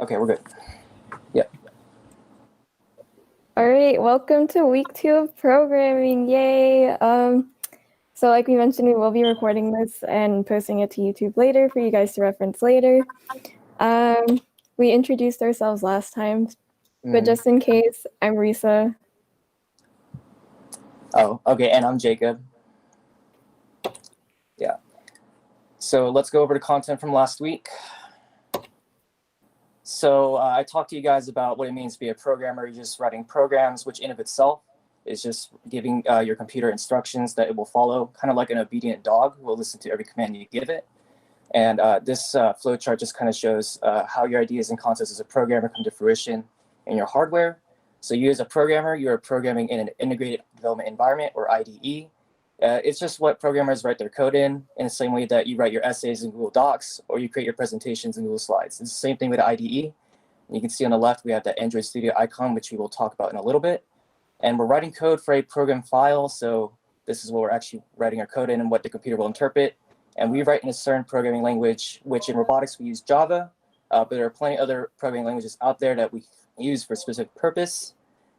Okay, we're good. Yep. All right, welcome to week 2 of programming. Yay! So like we mentioned, we will be recording this and posting it to YouTube later for you guys to reference later. We introduced ourselves last time, but just in case, I'm Ryssa. Oh, okay, and I'm Jacob. Yeah. So let's go over the content from last week. So I talked to you guys about what it means to be a programmer. You're just writing programs, which in of itself is just giving your computer instructions that it will follow, kind of like an obedient dog who will listen to every command you give it. And this flowchart just kind of shows how your ideas and concepts as a programmer come to fruition in your hardware. So you as a programmer, you are programming in an integrated development environment, or IDE. It's just what programmers write their code in the same way that you write your essays in Google Docs or you create your presentations in Google Slides. It's the same thing with IDE. And you can see on the left, we have that Android Studio icon, which we will talk about in a little bit. And we're writing code for a program file. So this is what we're actually writing our code in and what the computer will interpret. And we write in a certain programming language, which in robotics we use Java, but there are plenty of other programming languages out there that we use for a specific purpose.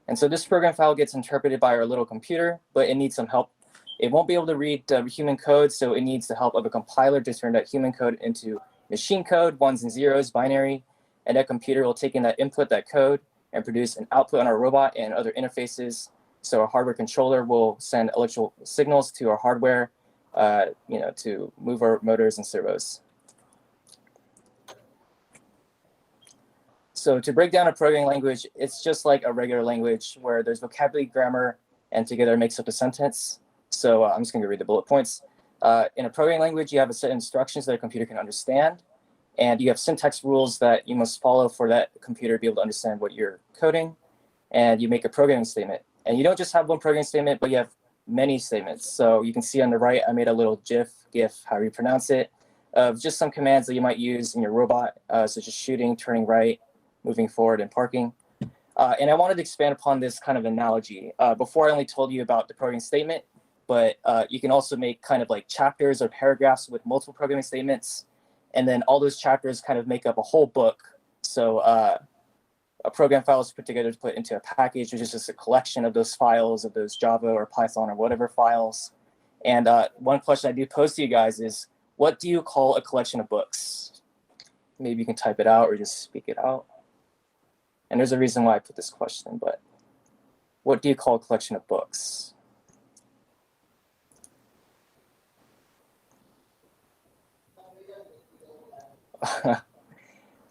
And so this program file gets interpreted by our little computer, but it needs some help. It won't be able to read human code, so it needs the help of a compiler to turn that human code into machine code, ones and zeros, binary, and that computer will take in that input, that code, and produce an output on our robot and other interfaces. So our hardware controller will send electrical signals to our hardware, to move our motors and servos. So to break down a programming language, it's just like a regular language where there's vocabulary, grammar, and together makes up a sentence. So I'm just going to read the bullet points. In a programming language, you have a set of instructions that a computer can understand, and you have syntax rules that you must follow for that computer to be able to understand what you're coding, and you make a programming statement. And you don't just have one programming statement, but you have many statements. So you can see on the right, I made a little GIF, however you pronounce it, of just some commands that you might use in your robot, such as shooting, turning right, moving forward, and parking. And I wanted to expand upon this kind of analogy. Before I only told you about the programming statement, but you can also make kind of like chapters or paragraphs with multiple programming statements. And then all those chapters kind of make up a whole book. So a program file is put together to put into a package, which is just a collection of those files, of those Java or Python or whatever files. And one question I do pose to you guys is, what do you call a collection of books? Maybe you can type it out or just speak it out. And there's a reason why I put this question, but what do you call a collection of books?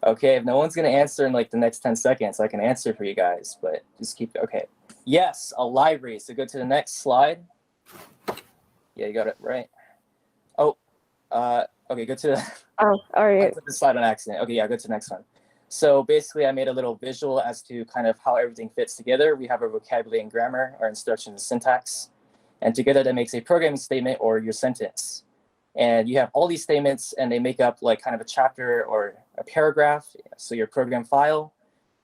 Okay, if no one's going to answer in like the next 10 seconds, I can answer for you guys, but just keep, okay. Yes, a library. So go to the next slide. Yeah, you got it right. Oh, okay, go to the, Oh, all right. I put the slide on accident. Okay, yeah, go to the next one. So basically I made a little visual as to kind of how everything fits together. We have our vocabulary and grammar, our instructions and syntax, and together that makes a programming statement or your sentence. And you have all these statements and they make up like kind of a chapter or a paragraph. So your program file,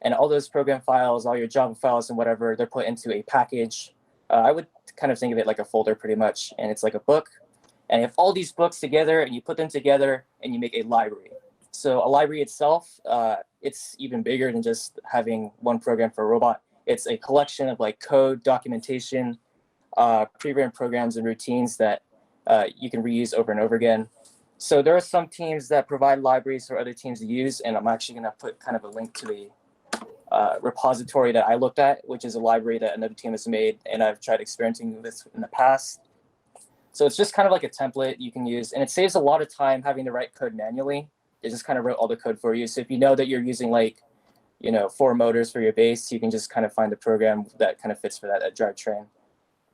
and all those program files, all your Java files and whatever, they're put into a package. I would kind of think of it like a folder pretty much, and it's like a book. And you have all these books together and you put them together and you make a library. So a library itself, it's even bigger than just having one program for a robot. It's a collection of like code, documentation, pre-written programs and routines that you can reuse over and over again. So there are some teams that provide libraries for other teams to use, and I'm actually going to put kind of a link to a repository that I looked at, which is a library that another team has made, and I've tried experimenting with this in the past. So it's just kind of like a template you can use, and it saves a lot of time having to write code manually. It just kind of wrote all the code for you. So if you know that you're using like, 4 motors for your base, you can just kind of find the program that kind of fits for that drivetrain.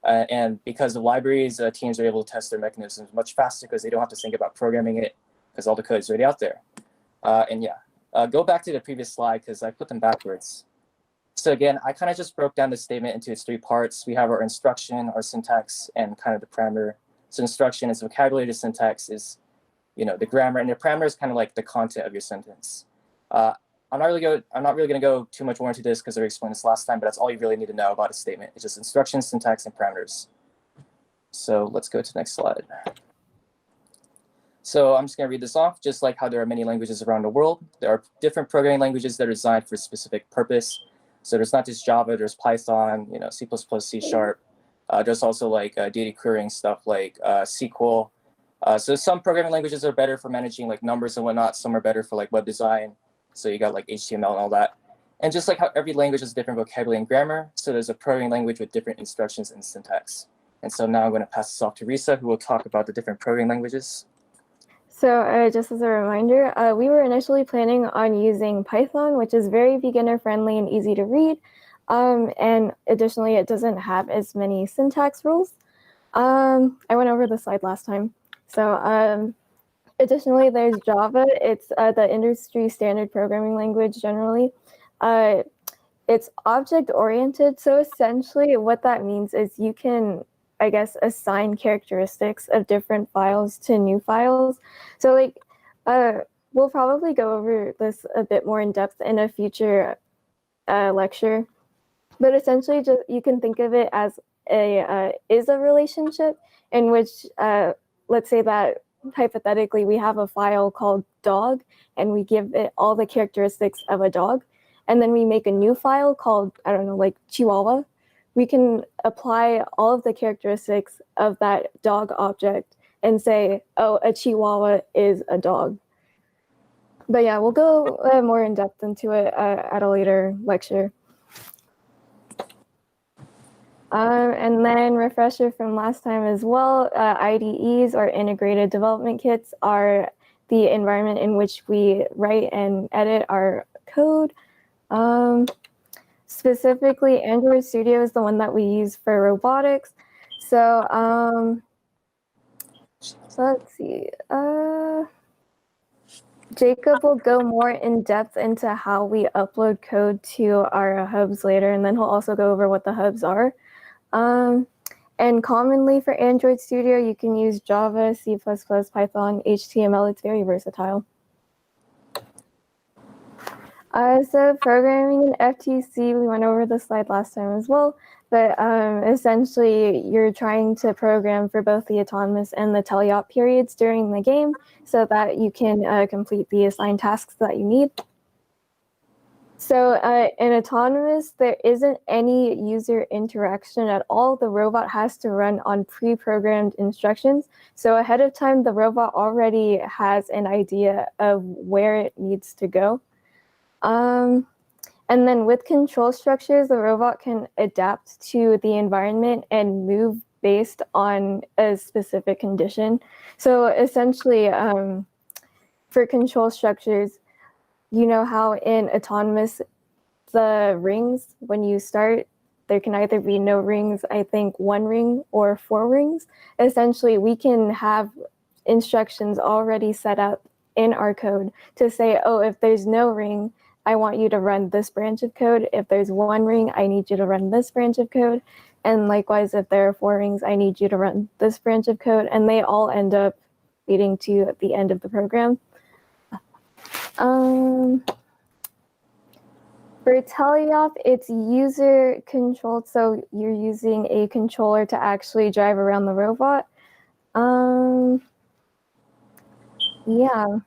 And because the libraries, teams are able to test their mechanisms much faster because they don't have to think about programming it because all the code is already out there. And yeah, go back to the previous slide because I put them backwards. So again, I kind of just broke down the statement into its 3 parts. We have our instruction, our syntax, and kind of the parameter. So instruction is vocabulary, the syntax is, the grammar, and the parameter is kind of like the content of your sentence. I'm not really going to go too much more into this because I explained this last time, but that's all you really need to know about a statement. It's just instructions, syntax, and parameters. So let's go to the next slide. So I'm just going to read this off. Just like how there are many languages around the world, there are different programming languages that are designed for a specific purpose. So there's not just Java, there's Python, C++, C#. There's also like data querying stuff like SQL. So some programming languages are better for managing like numbers and whatnot. Some are better for like web design. So you got like HTML and all that. And just like how every language has different vocabulary and grammar, so there's a programming language with different instructions and syntax. And so now I'm going to pass this off to Ryssa, who will talk about the different programming languages. So just as a reminder, we were initially planning on using Python, which is very beginner friendly and easy to read. And additionally, it doesn't have as many syntax rules. I went over the slide last time. So additionally, there's Java. It's the industry standard programming language generally. It's object-oriented. So essentially what that means is you can, I guess, assign characteristics of different files to new files. So like, we'll probably go over this a bit more in depth in a future lecture. But essentially, just you can think of it as a relationship in which, let's say that hypothetically we have a file called dog, and we give it all the characteristics of a dog, and then we make a new file called, I don't know, like Chihuahua. We can apply all of the characteristics of that dog object and say, oh, a Chihuahua is a dog. But yeah, we'll go more in depth into it at a later lecture. And then refresher from last time as well, IDEs or integrated development kits are the environment in which we write and edit our code. Specifically, Android Studio is the one that we use for robotics. So let's see. Jacob will go more in depth into how we upload code to our hubs later, and then he'll also go over what the hubs are. And commonly for Android Studio, you can use Java, C++, Python, HTML. It's very versatile. So programming in FTC, we went over the slide last time as well, but essentially you're trying to program for both the autonomous and the teleop periods during the game so that you can complete the assigned tasks that you need. So in autonomous, there isn't any user interaction at all. The robot has to run on pre-programmed instructions. So ahead of time, the robot already has an idea of where it needs to go. And then with control structures, the robot can adapt to the environment and move based on a specific condition. So essentially, for control structures, you know how in autonomous, the rings, when you start, there can either be no rings, I think 1 ring or 4 rings. Essentially, we can have instructions already set up in our code to say, oh, if there's no ring, I want you to run this branch of code. If there's 1 ring, I need you to run this branch of code. And likewise, if there are 4 rings, I need you to run this branch of code. And they all end up leading to the end of the program. For teleop, it's user controlled, so you're using a controller to actually drive around the robot. Yeah,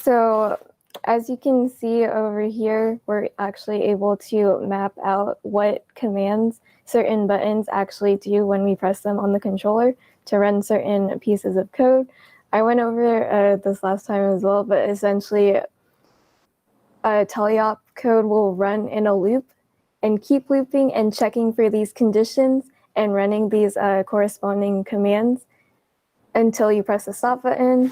so as you can see over here, we're actually able to map out what commands certain buttons actually do when we press them on the controller to run certain pieces of code. I went over this last time as well, but essentially, teleop code will run in a loop and keep looping and checking for these conditions and running these corresponding commands until you press the stop button.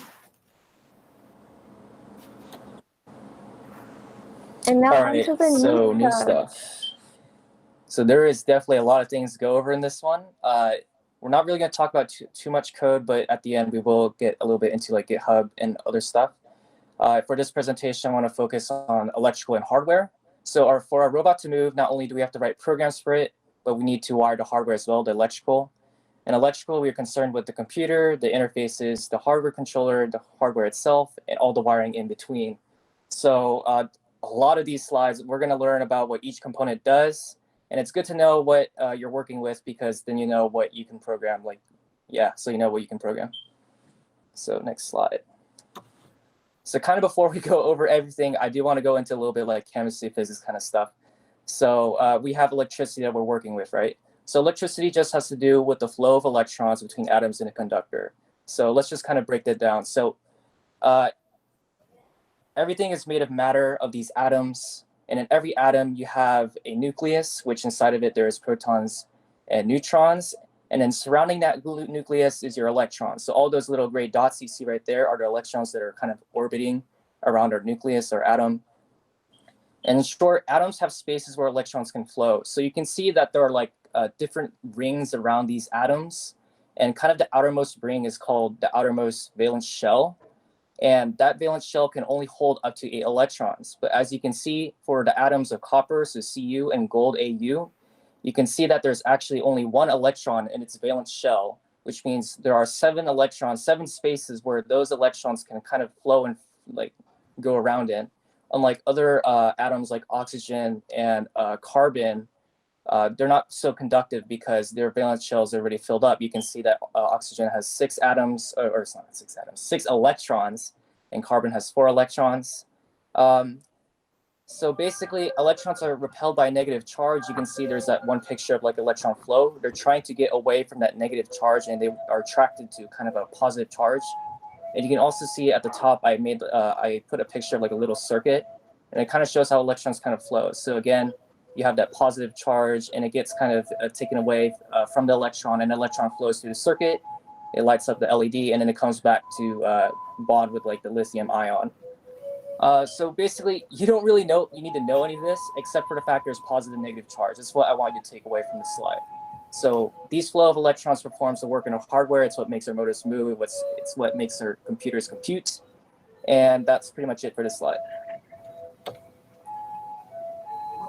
And now onto the new stuff. So there is definitely a lot of things to go over in this one. We're not really going to talk about too much code, but at the end we will get a little bit into like GitHub and other stuff. For this presentation, I want to focus on electrical and hardware. So for our robot to move, not only do we have to write programs for it, but we need to wire the hardware as well, the electrical. And electrical, we are concerned with the computer, the interfaces, the hardware controller, the hardware itself, and all the wiring in between. So a lot of these slides, we're going to learn about what each component does. And it's good to know what you're working with, because then you know what you can program. So you know what you can program. So next slide. So kind of before we go over everything, I do want to go into a little bit like chemistry, physics kind of stuff. So we have electricity that we're working with, right? So electricity just has to do with the flow of electrons between atoms in a conductor. So let's just kind of break that down. So everything is made of matter of these atoms. And in every atom, you have a nucleus, which inside of it, there's protons and neutrons. And then surrounding that nucleus is your electrons. So all those little gray dots you see right there are the electrons that are kind of orbiting around our nucleus or atom. And in short, atoms have spaces where electrons can flow. So you can see that there are like different rings around these atoms. And kind of the outermost ring is called the outermost valence shell. And that valence shell can only hold up to 8 electrons. But as you can see for the atoms of copper, so Cu, and gold, Au, you can see that there's actually only 1 electron in its valence shell, which means there are 7 electrons, 7 spaces where those electrons can kind of flow and like go around in. Unlike other atoms like oxygen and carbon, they're not so conductive because their valence shells are already filled up. You can see that oxygen has 6 atoms, or it's not 6 atoms, 6 electrons, and carbon has 4 electrons. So basically, electrons are repelled by a negative charge. You can see there's that one picture of like electron flow. They're trying to get away from that negative charge, and they are attracted to kind of a positive charge. And you can also see at the top, I put a picture of like a little circuit, and it kind of shows how electrons kind of flow. So again, you have that positive charge, and it gets kind of taken away from the electron, and the electron flows through the circuit. It lights up the LED, and then it comes back to bond with like the lithium ion. So basically, you don't really need to know any of this, except for the fact there's positive and negative charge. That's what I want you to take away from this slide. So these flow of electrons performs the work in our hardware. It's what makes our motors move. It's what makes our computers compute. And that's pretty much it for this slide.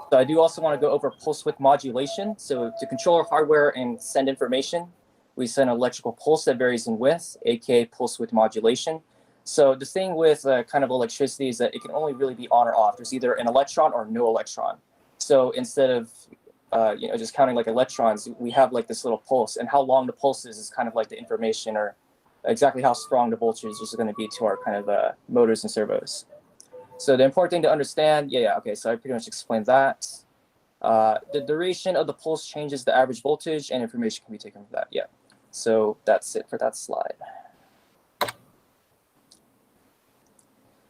So I do also want to go over pulse width modulation. So to control our hardware and send information, we send an electrical pulse that varies in width, aka pulse width modulation. So the thing with kind of electricity is that it can only really be on or off. There's either an electron or no electron. So instead of just counting like electrons, we have like this little pulse, and how long the pulse is kind of like the information or exactly how strong the voltage is going to be to our kind of motors and servos. So the important thing to understand, okay, so I pretty much explained that. The duration of the pulse changes the average voltage, and information can be taken from that, So that's it for that slide.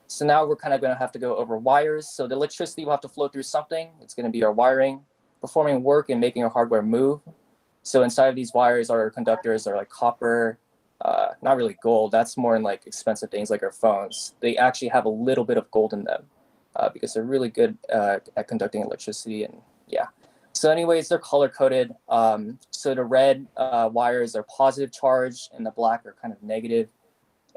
So now we're kind of going to have to go over wires. So the electricity will have to flow through something. It's going to be our wiring, performing work and making our hardware move. So inside of these wires are conductors are like copper, not really gold. That's more in like expensive things like our phones. They actually have a little bit of gold in them because they're really good at conducting electricity. And so anyways, they're color coded. So the red wires are positive charge and the black are kind of negative.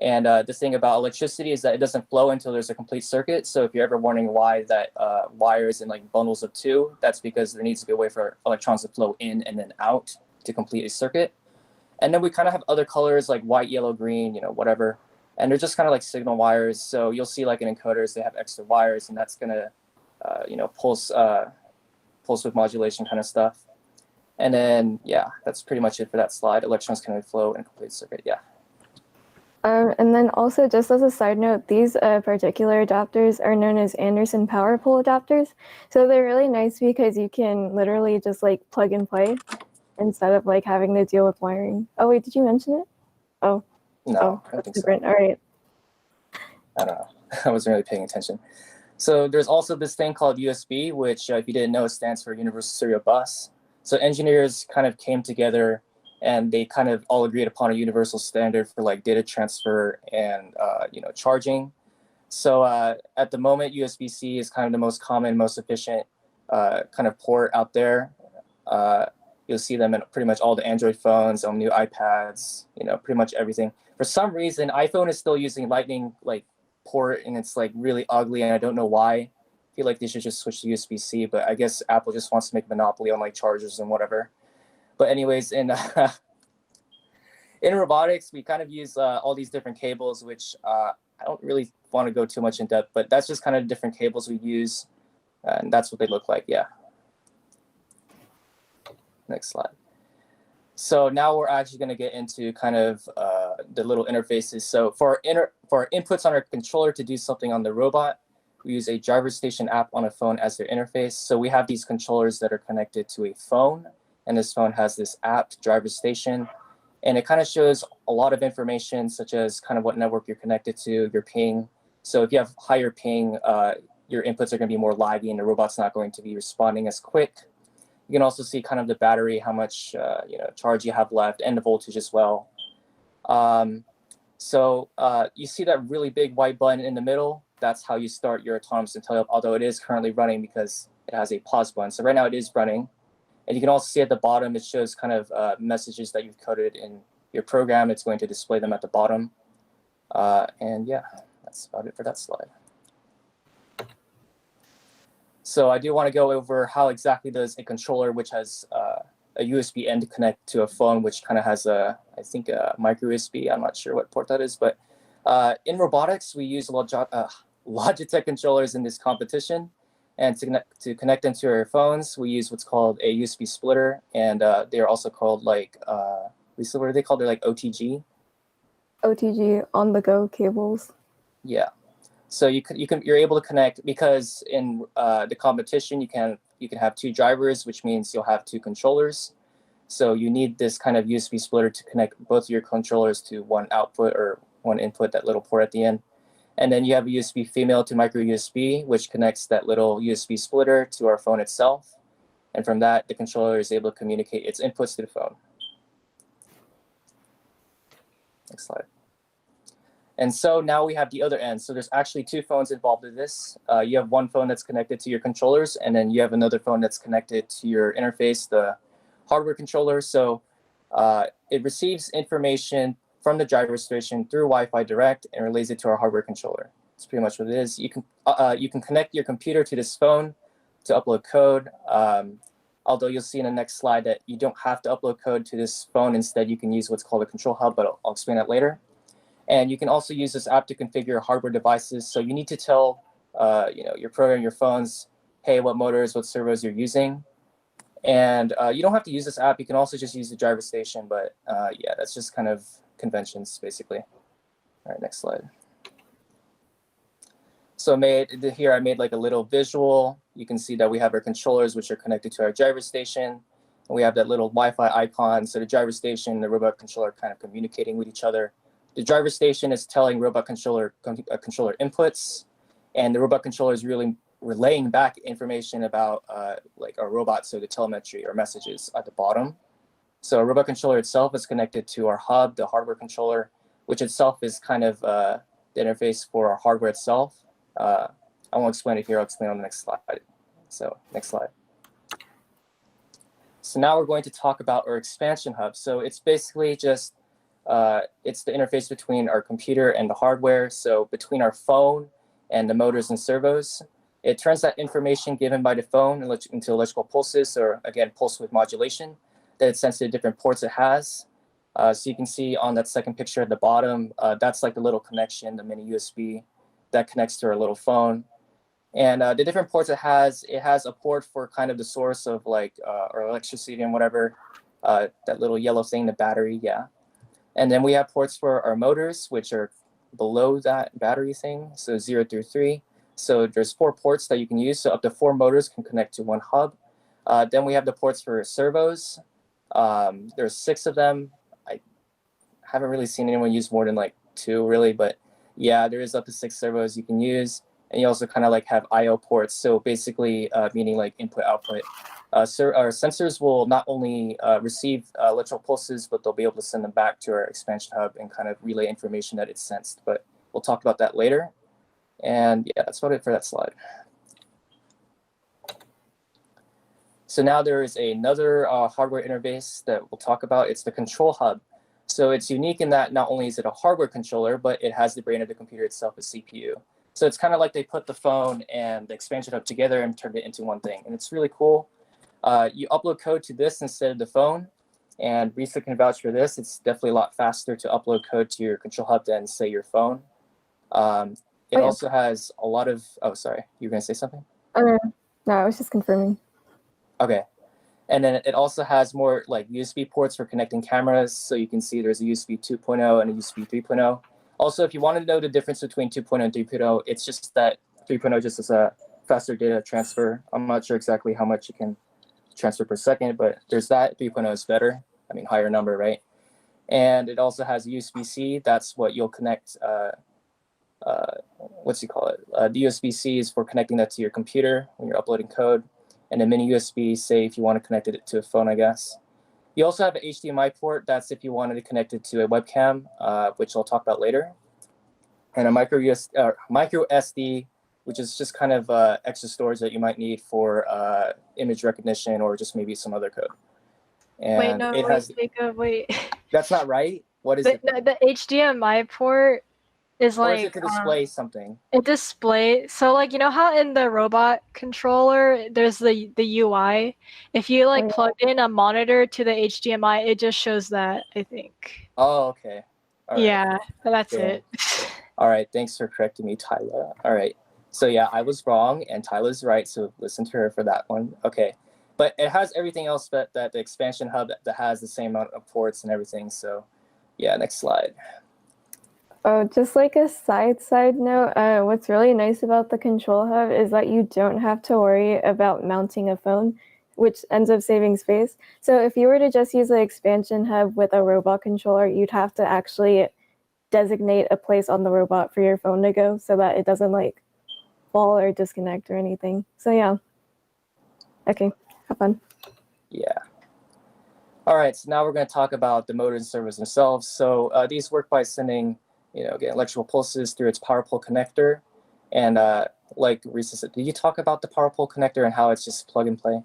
And the thing about electricity is that it doesn't flow until there's a complete circuit. So if you're ever wondering why that wire is in like bundles of 2, that's because there needs to be a way for electrons to flow in and then out to complete a circuit. And then we kind of have other colors like white, yellow, green, whatever. And they're just kind of like signal wires. So you'll see like in encoders, they have extra wires, and that's going to, pulse width modulation kind of stuff. And then, that's pretty much it for that slide. Electrons can flow in a complete circuit, And then also, just as a side note, these particular adapters are known as Anderson power pole adapters. So they're really nice because you can literally just like plug and play instead of like having to deal with wiring. Oh wait, did you mention it? Oh. No, I don't think so. All right. I don't know. I wasn't really paying attention. So there's also this thing called USB, which if you didn't know, stands for Universal Serial Bus. So engineers kind of came together and they kind of all agreed upon a universal standard for like data transfer and charging. So at the moment, USB-C is kind of the most common, most efficient kind of port out there. You'll see them in pretty much all the Android phones, on new iPads, pretty much everything. For some reason, iPhone is still using Lightning like port, and it's like really ugly, and I don't know why. I feel like they should just switch to USB-C, but I guess Apple just wants to make a monopoly on like chargers and whatever. But anyways, in robotics, we kind of use all these different cables, which I don't really want to go too much in depth, but that's just kind of different cables we use, and that's what they look like, Next slide. So now we're actually going to get into kind of the little interfaces. So for our inputs on our controller to do something on the robot, we use a driver station app on a phone as their interface. So we have these controllers that are connected to a phone, and this phone has this app, driver station, and it kind of shows a lot of information, such as kind of what network you're connected to, your ping. So if you have higher ping, your inputs are going to be more laggy, and the robot's not going to be responding as quick. You can also see kind of the battery, how much charge you have left, and the voltage as well. So you see that really big white button in the middle. That's how you start your autonomous IntelliHub, although it is currently running because it has a pause button. So right now it is running. And you can also see at the bottom, it shows kind of messages that you've coded in your program. It's going to display them at the bottom. And yeah, that's about it for that slide. So I do want to go over how exactly does a controller, which has a USB end connect to a phone, which kind of has I think a micro USB. I'm not sure what port that is, but in robotics, we use Logitech controllers in this competition. And to connect them to our phones, we use what's called a USB splitter, and they're also called like Ryssa, what are they called? They're like OTG. OTG, on-the-go cables. Yeah. So you're able to connect, because in the competition you can have two drivers, which means you'll have two controllers. So you need this kind of USB splitter to connect both of your controllers to one output or one input, that little port at the end. And then you have a USB female to micro USB, which connects that little USB splitter to our phone itself. And from that, the controller is able to communicate its inputs to the phone. Next slide. And so now we have the other end. So there's actually two phones involved in this. You have one phone that's connected to your controllers, and then you have another phone that's connected to your interface, the hardware controller. So it receives information from the driver station through Wi-Fi direct and relays it to our hardware controller. That's pretty much what it is. You can connect your computer to this phone to upload code. Although you'll see in the next slide that you don't have to upload code to this phone. Instead, you can use what's called a control hub, but I'll explain that later. And you can also use this app to configure hardware devices. So you need to tell your program, your phones, hey, what motors, what servos you're using. And you don't have to use this app. You can also just use the driver station. But yeah, that's just kind of conventions, basically. All right, next slide. So here I made like a little visual. You can see that we have our controllers, which are connected to our driver station. And we have that little Wi-Fi icon. So the driver station and the robot controller are kind of communicating with each other. The driver station is telling robot controller inputs, and the robot controller is really relaying back information about like our robot, so the telemetry or messages at the bottom. So our robot controller itself is connected to our hub, the hardware controller, which itself is kind of the interface for our hardware itself. I won't explain it here. I'll explain on the next slide. So next slide. So now we're going to talk about our expansion hub. So it's basically just it's the interface between our computer and the hardware. So between our phone and the motors and servos, it turns that information given by the phone into electrical pulses, or again, pulse width modulation, that it sends to the different ports it has. So you can see on that second picture at the bottom, that's like the little connection, the mini USB that connects to our little phone. And the different ports it has a port for kind of the source of like our electricity and whatever, that little yellow thing, the battery, yeah. And then we have ports for our motors, which are below that battery thing, so 0 through 3. So there's 4 ports that you can use, so up to 4 motors can connect to one hub. Then we have the ports for servos. There's 6 of them. I haven't really seen anyone use more than like 2 really, but yeah, there is up to 6 servos you can use. And you also kind of like have I/O ports, so basically meaning like input output. Our sensors will not only receive electrical pulses, but they'll be able to send them back to our expansion hub and kind of relay information that it's sensed. But we'll talk about that later. And yeah, that's about it for that slide. So now there is another hardware interface that we'll talk about. It's the control hub. So it's unique in that not only is it a hardware controller, but it has the brain of the computer itself, a CPU. So it's kind of like they put the phone and the expansion hub together and turned it into one thing. And it's really cool. You upload code to this instead of the phone. And Ryssa can vouch for this. It's definitely a lot faster to upload code to your control hub than, say, your phone. It also has a lot of, oh, sorry, you were going to say something? No, I was just confirming. Okay. And then it also has more like USB ports for connecting cameras. So you can see there's a USB 2.0 and a USB 3.0. Also, if you want to know the difference between 2.0 and 3.0, it's just that 3.0 just is a faster data transfer. I'm not sure exactly how much you can transfer per second, but there's that. 3.0 is better. I mean, higher number, right? And it also has USB-C. That's what you'll connect. What's you call it? The USB-C is for connecting that to your computer when you're uploading code. And a mini USB, say if you want to connect it to a phone, I guess. You also have an HDMI port. That's if you wanted to connect it to a webcam, which I'll talk about later. And a micro SD, which is just kind of extra storage that you might need for image recognition or just maybe some other code. And Jacob, wait. That's not right. What is it? The HDMI port is or like is it to display something? It displays. So like you know how in the robot controller there's the UI. If you like plug in a monitor to the HDMI, it just shows that, I think. Oh, okay. All right. Yeah, that's it. All right. Thanks for correcting me, Tyler. All right. So yeah, I was wrong and Tyler's right. So listen to her for that one. Okay. But it has everything else that the expansion hub that has the same amount of ports and everything. So yeah, next slide. Oh, just like a side note, what's really nice about the control hub is that you don't have to worry about mounting a phone, which ends up saving space. So if you were to just use the expansion hub with a robot controller, you'd have to actually designate a place on the robot for your phone to go so that it doesn't like fall or disconnect or anything. So yeah. Okay, have fun. Yeah. All right, so now we're going to talk about the motors and servos themselves. So these work by sending, again, electrical pulses through its power pole connector. And like Ryssa said, did you talk about the power pole connector and how it's just plug and play?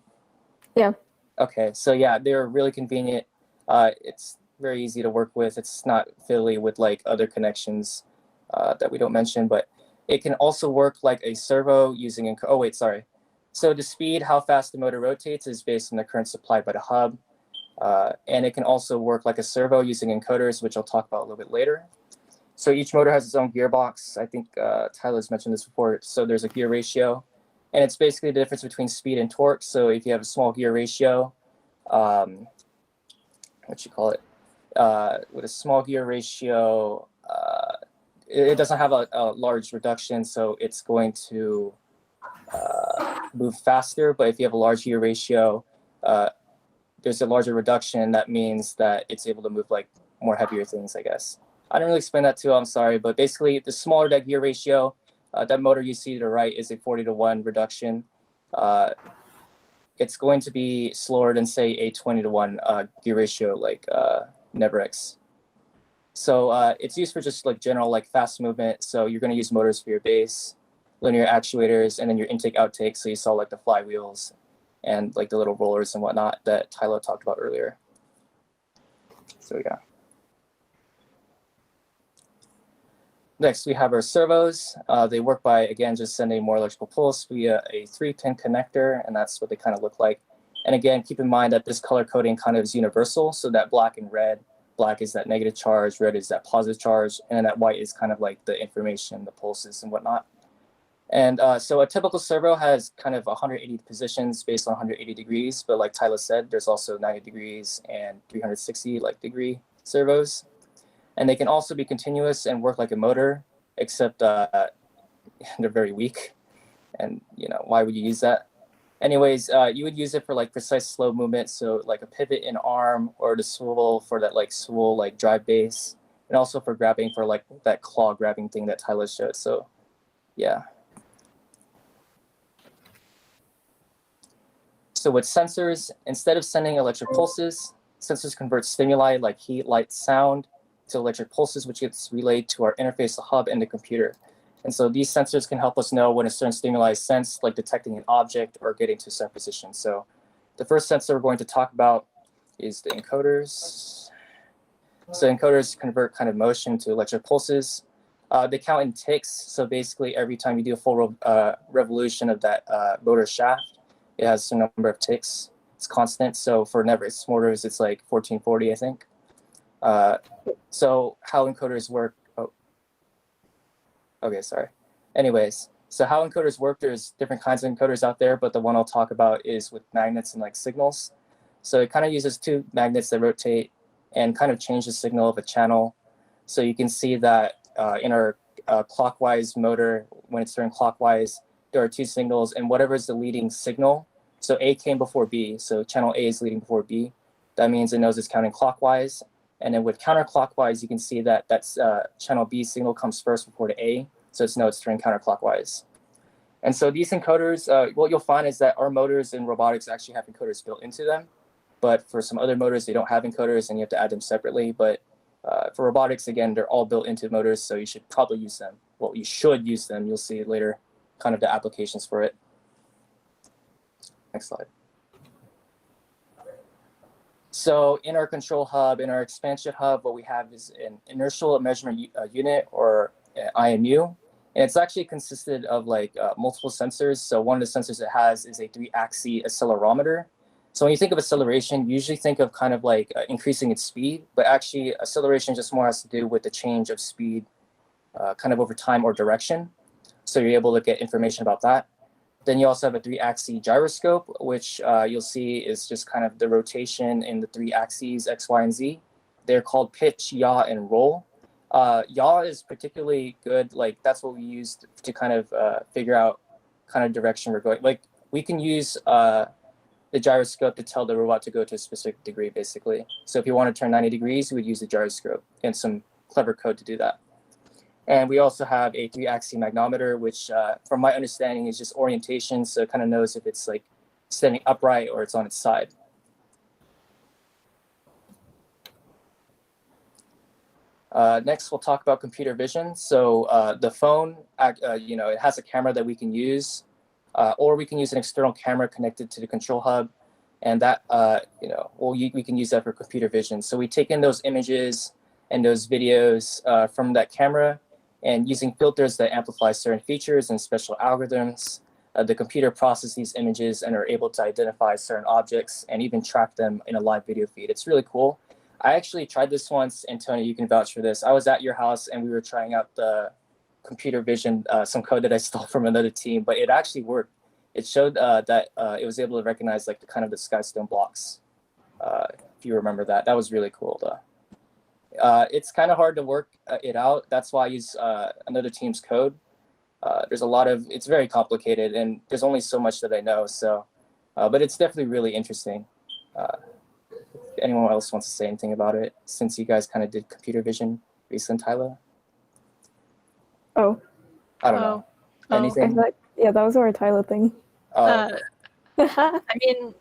Yeah. Okay, so yeah, they're really convenient. It's very easy to work with. It's not fiddly with like other connections that we don't mention, but it can also work like a servo using, oh wait, sorry. So the speed, how fast the motor rotates is based on the current supplied by the hub. And it can also work like a servo using encoders, which I'll talk about a little bit later. So each motor has its own gearbox. I think Tyler's mentioned this before. So there's a gear ratio, and it's basically the difference between speed and torque. So if you have a small gear ratio, with a small gear ratio, it doesn't have a large reduction, so it's going to move faster. But if you have a large gear ratio, there's a larger reduction. That means that it's able to move like more heavier things, I guess. I didn't really explain that too, I'm sorry. But basically, the smaller that gear ratio, that motor you see to the right is a 40-to-1 reduction. It's going to be slower than, say, a 20-to-1 gear ratio like NeverX. So it's used for just like general like fast movement. So you're going to use motors for your base, linear actuators, and then your intake outtake. So you saw like the flywheels and like the little rollers and whatnot that Tyler talked about earlier. So yeah. Next, we have our servos. They work by, again, just sending more electrical pulse via a 3-pin connector, and that's what they kind of look like. And again, keep in mind that this color coding kind of is universal, so that black and red, black is that negative charge, red is that positive charge, and then that white is kind of like the information, the pulses and whatnot. And so a typical servo has kind of 180 positions based on 180 degrees, but like Tyler said, there's also 90 degrees and 360 like degree servos. And they can also be continuous and work like a motor, except they're very weak. And why would you use that? Anyways, you would use it for like precise slow movement, so like a pivot in arm or the swivel for that like swivel like drive base, and also for grabbing for like that claw grabbing thing that Tyler showed. So yeah. So with sensors, instead of sending electric pulses, sensors convert stimuli like heat, light, sound to electric pulses, which gets relayed to our interface, the hub, and the computer. And so these sensors can help us know when a certain stimuli is sensed, like detecting an object or getting to a certain position. So the first sensor we're going to talk about is the encoders. So encoders convert kind of motion to electric pulses. They count in ticks. So basically every time you do a full revolution of that motor shaft, it has a number of ticks. It's constant. So for NeverX motors, it's like 1440, I think. So how encoders work, okay, sorry. Anyways, so how encoders work, there's different kinds of encoders out there, but the one I'll talk about is with magnets and like signals. So it kind of uses two magnets that rotate and kind of change the signal of a channel. So you can see that in our clockwise motor, when it's turned clockwise, there are two signals, and whatever is the leading signal, so A came before B, so channel A is leading before B. That means it knows it's counting clockwise. And then with counterclockwise, you can see that that's channel B signal comes first before the A, so it's turning counterclockwise. And so these encoders, what you'll find is that our motors in robotics actually have encoders built into them. But for some other motors, they don't have encoders and you have to add them separately. But for robotics, again, they're all built into motors, so you should probably use them. Well, you should use them. You'll see later kind of the applications for it. Next slide. So in our control hub, in our expansion hub, what we have is an inertial measurement unit, or IMU. And it's actually consisted of like multiple sensors. So one of the sensors it has is a 3-axis accelerometer. So when you think of acceleration, you usually think of kind of like increasing its speed, but actually acceleration just more has to do with the change of speed kind of over time or direction. So you're able to get information about that. Then you also have a 3-axis gyroscope, which you'll see is just kind of the rotation in the 3 axes, X, Y, and Z. They're called pitch, yaw, and roll. Yaw is particularly good. Like that's what we use to kind of figure out kind of direction we're going. Like we can use the gyroscope to tell the robot to go to a specific degree, basically. So if you want to turn 90 degrees, we would use the gyroscope and some clever code to do that. And we also have a 3-axis magnometer, which from my understanding is just orientation. So it kind of knows if it's like standing upright or it's on its side. Next, we'll talk about computer vision. So the phone, it has a camera that we can use, or we can use an external camera connected to the control hub, and that we can use that for computer vision. So we take in those images and those videos from that camera, and using filters that amplify certain features and special algorithms, the computer processes these images and are able to identify certain objects and even track them in a live video feed. It's really cool. I actually tried this once, and Tony, you can vouch for this. I was at your house and we were trying out the computer vision, some code that I stole from another team, but it actually worked. It showed that it was able to recognize like the kind of the skystone blocks. If you remember that, that was really cool though. It's kind of hard to work it out. That's why I use another team's code. There's a lot of, it's very complicated and there's only so much that I know. So, but it's definitely really interesting. If anyone else wants to say anything about it, since you guys kind of did computer vision, Ryssa and Tyler? Oh. I don't know. Anything? Yeah, that was our Tyler thing. Okay. I mean,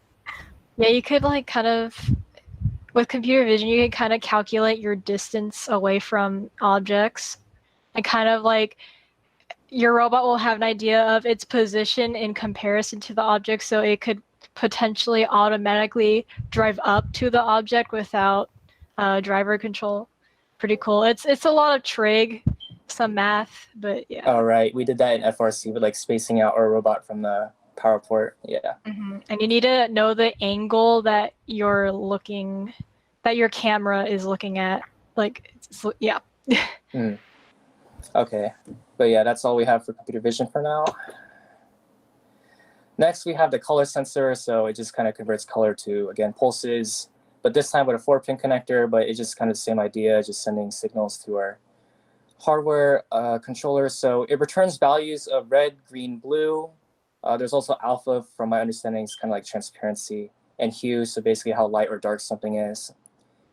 yeah, you could like kind of, with computer vision, you can kind of calculate your distance away from objects, and kind of like your robot will have an idea of its position in comparison to the object, so it could potentially automatically drive up to the object without driver control. Pretty cool. It's a lot of trig, some math, but yeah. All right, we did that in FRC with like spacing out our robot from the power port. Yeah. Mm-hmm. And you need to know the angle that you're looking, that your camera is looking at. Like, yeah. Okay, but yeah, that's all we have for computer vision for now. Next, we have the color sensor. So it just kind of converts color to, again, pulses, but this time with a 4-pin connector, but it's just kind of the same idea, just sending signals to our hardware controller. So it returns values of red, green, blue. There's also alpha, from my understanding, is kind of like transparency, and hue, so basically how light or dark something is.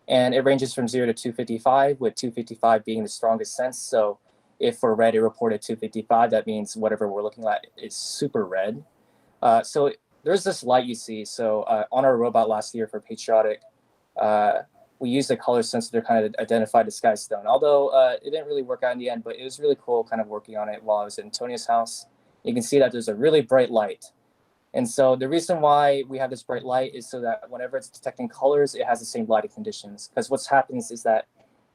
And it ranges from 0 to 255, with 255 being the strongest sense. So if for red it reported 255, that means whatever we're looking at is super red. So there's this light you see. So on our robot last year for Patriotic, we used a color sensor to kind of identify the sky stone. Although it didn't really work out in the end, but it was really cool kind of working on it while I was in Tony's house. You can see that there's a really bright light. And so the reason why we have this bright light is so that whenever it's detecting colors, it has the same lighting conditions. Because what happens is that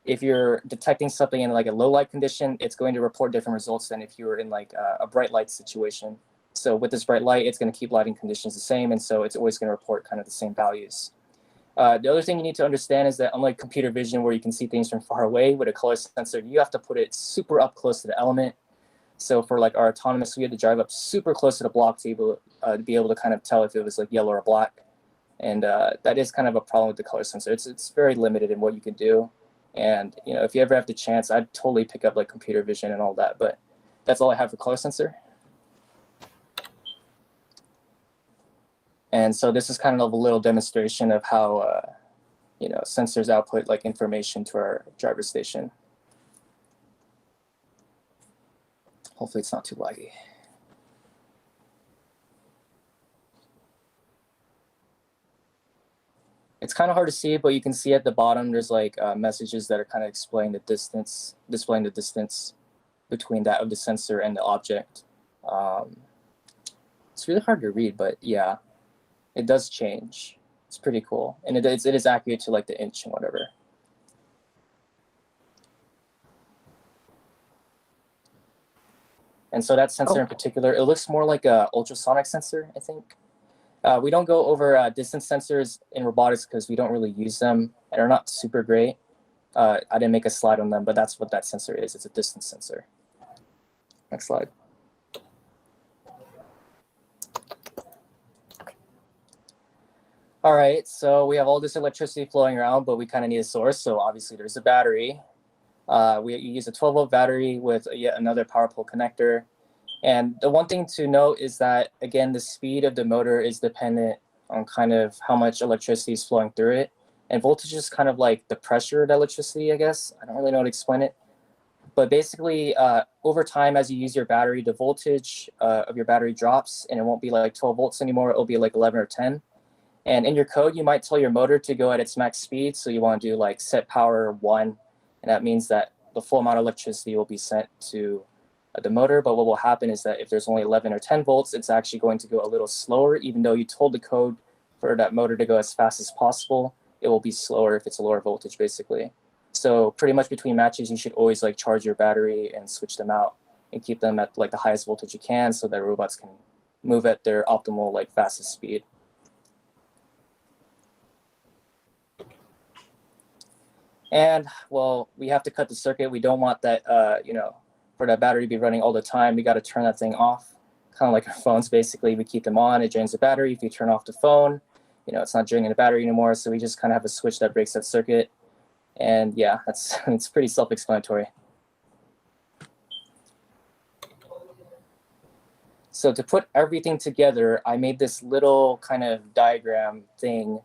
if you're detecting something in like a low light condition, it's going to report different results than if you were in like a bright light situation. So with this bright light, it's going to keep lighting conditions the same. And so it's always going to report kind of the same values. The other thing you need to understand is that unlike computer vision, where you can see things from far away, with a color sensor, you have to put it super up close to the element. So for like our autonomous, we had to drive up super close to the block to be able to kind of tell if it was like yellow or black. And that is kind of a problem with the color sensor. It's very limited in what you can do. And if you ever have the chance, I'd totally pick up like computer vision and all that. But that's all I have for color sensor. And so this is kind of a little demonstration of how sensors output like information to our driver station. Hopefully it's not too laggy. It's kind of hard to see, but you can see at the bottom there's like messages that are kind of displaying the distance between that of the sensor and the object. It's really hard to read, but yeah, it does change. It's pretty cool, and it is accurate to like the inch and whatever. And so that sensor in particular, it looks more like a ultrasonic sensor, I think. We don't go over distance sensors in robotics because we don't really use them and are not super great. I didn't make a slide on them, but that's what that sensor is. It's a distance sensor. Next slide. All right, so we have all this electricity flowing around, but we kind of need a source. So obviously there's a battery. We use a 12-volt battery with yet another power pole connector. And the one thing to note is that, again, the speed of the motor is dependent on kind of how much electricity is flowing through it. And voltage is kind of like the pressure of the electricity, I guess. I don't really know how to explain it. But basically, over time, as you use your battery, the voltage of your battery drops, and it won't be like 12 volts anymore. It'll be like 11 or 10. And in your code, you might tell your motor to go at its max speed. So you want to do like set power 1. And that means that the full amount of electricity will be sent to the motor. But what will happen is that if there's only 11 or 10 volts, it's actually going to go a little slower. Even though you told the code for that motor to go as fast as possible, it will be slower if it's a lower voltage, basically. So pretty much between matches, you should always like charge your battery and switch them out and keep them at like the highest voltage you can so that robots can move at their optimal like fastest speed. And well, we have to cut the circuit. We don't want that, for that battery to be running all the time. We got to turn that thing off, kind of like our phones. Basically, we keep them on. It drains the battery. If you turn off the phone, it's not draining the battery anymore. So we just kind of have a switch that breaks that circuit. And yeah, it's pretty self-explanatory. So to put everything together, I made this little kind of diagram thing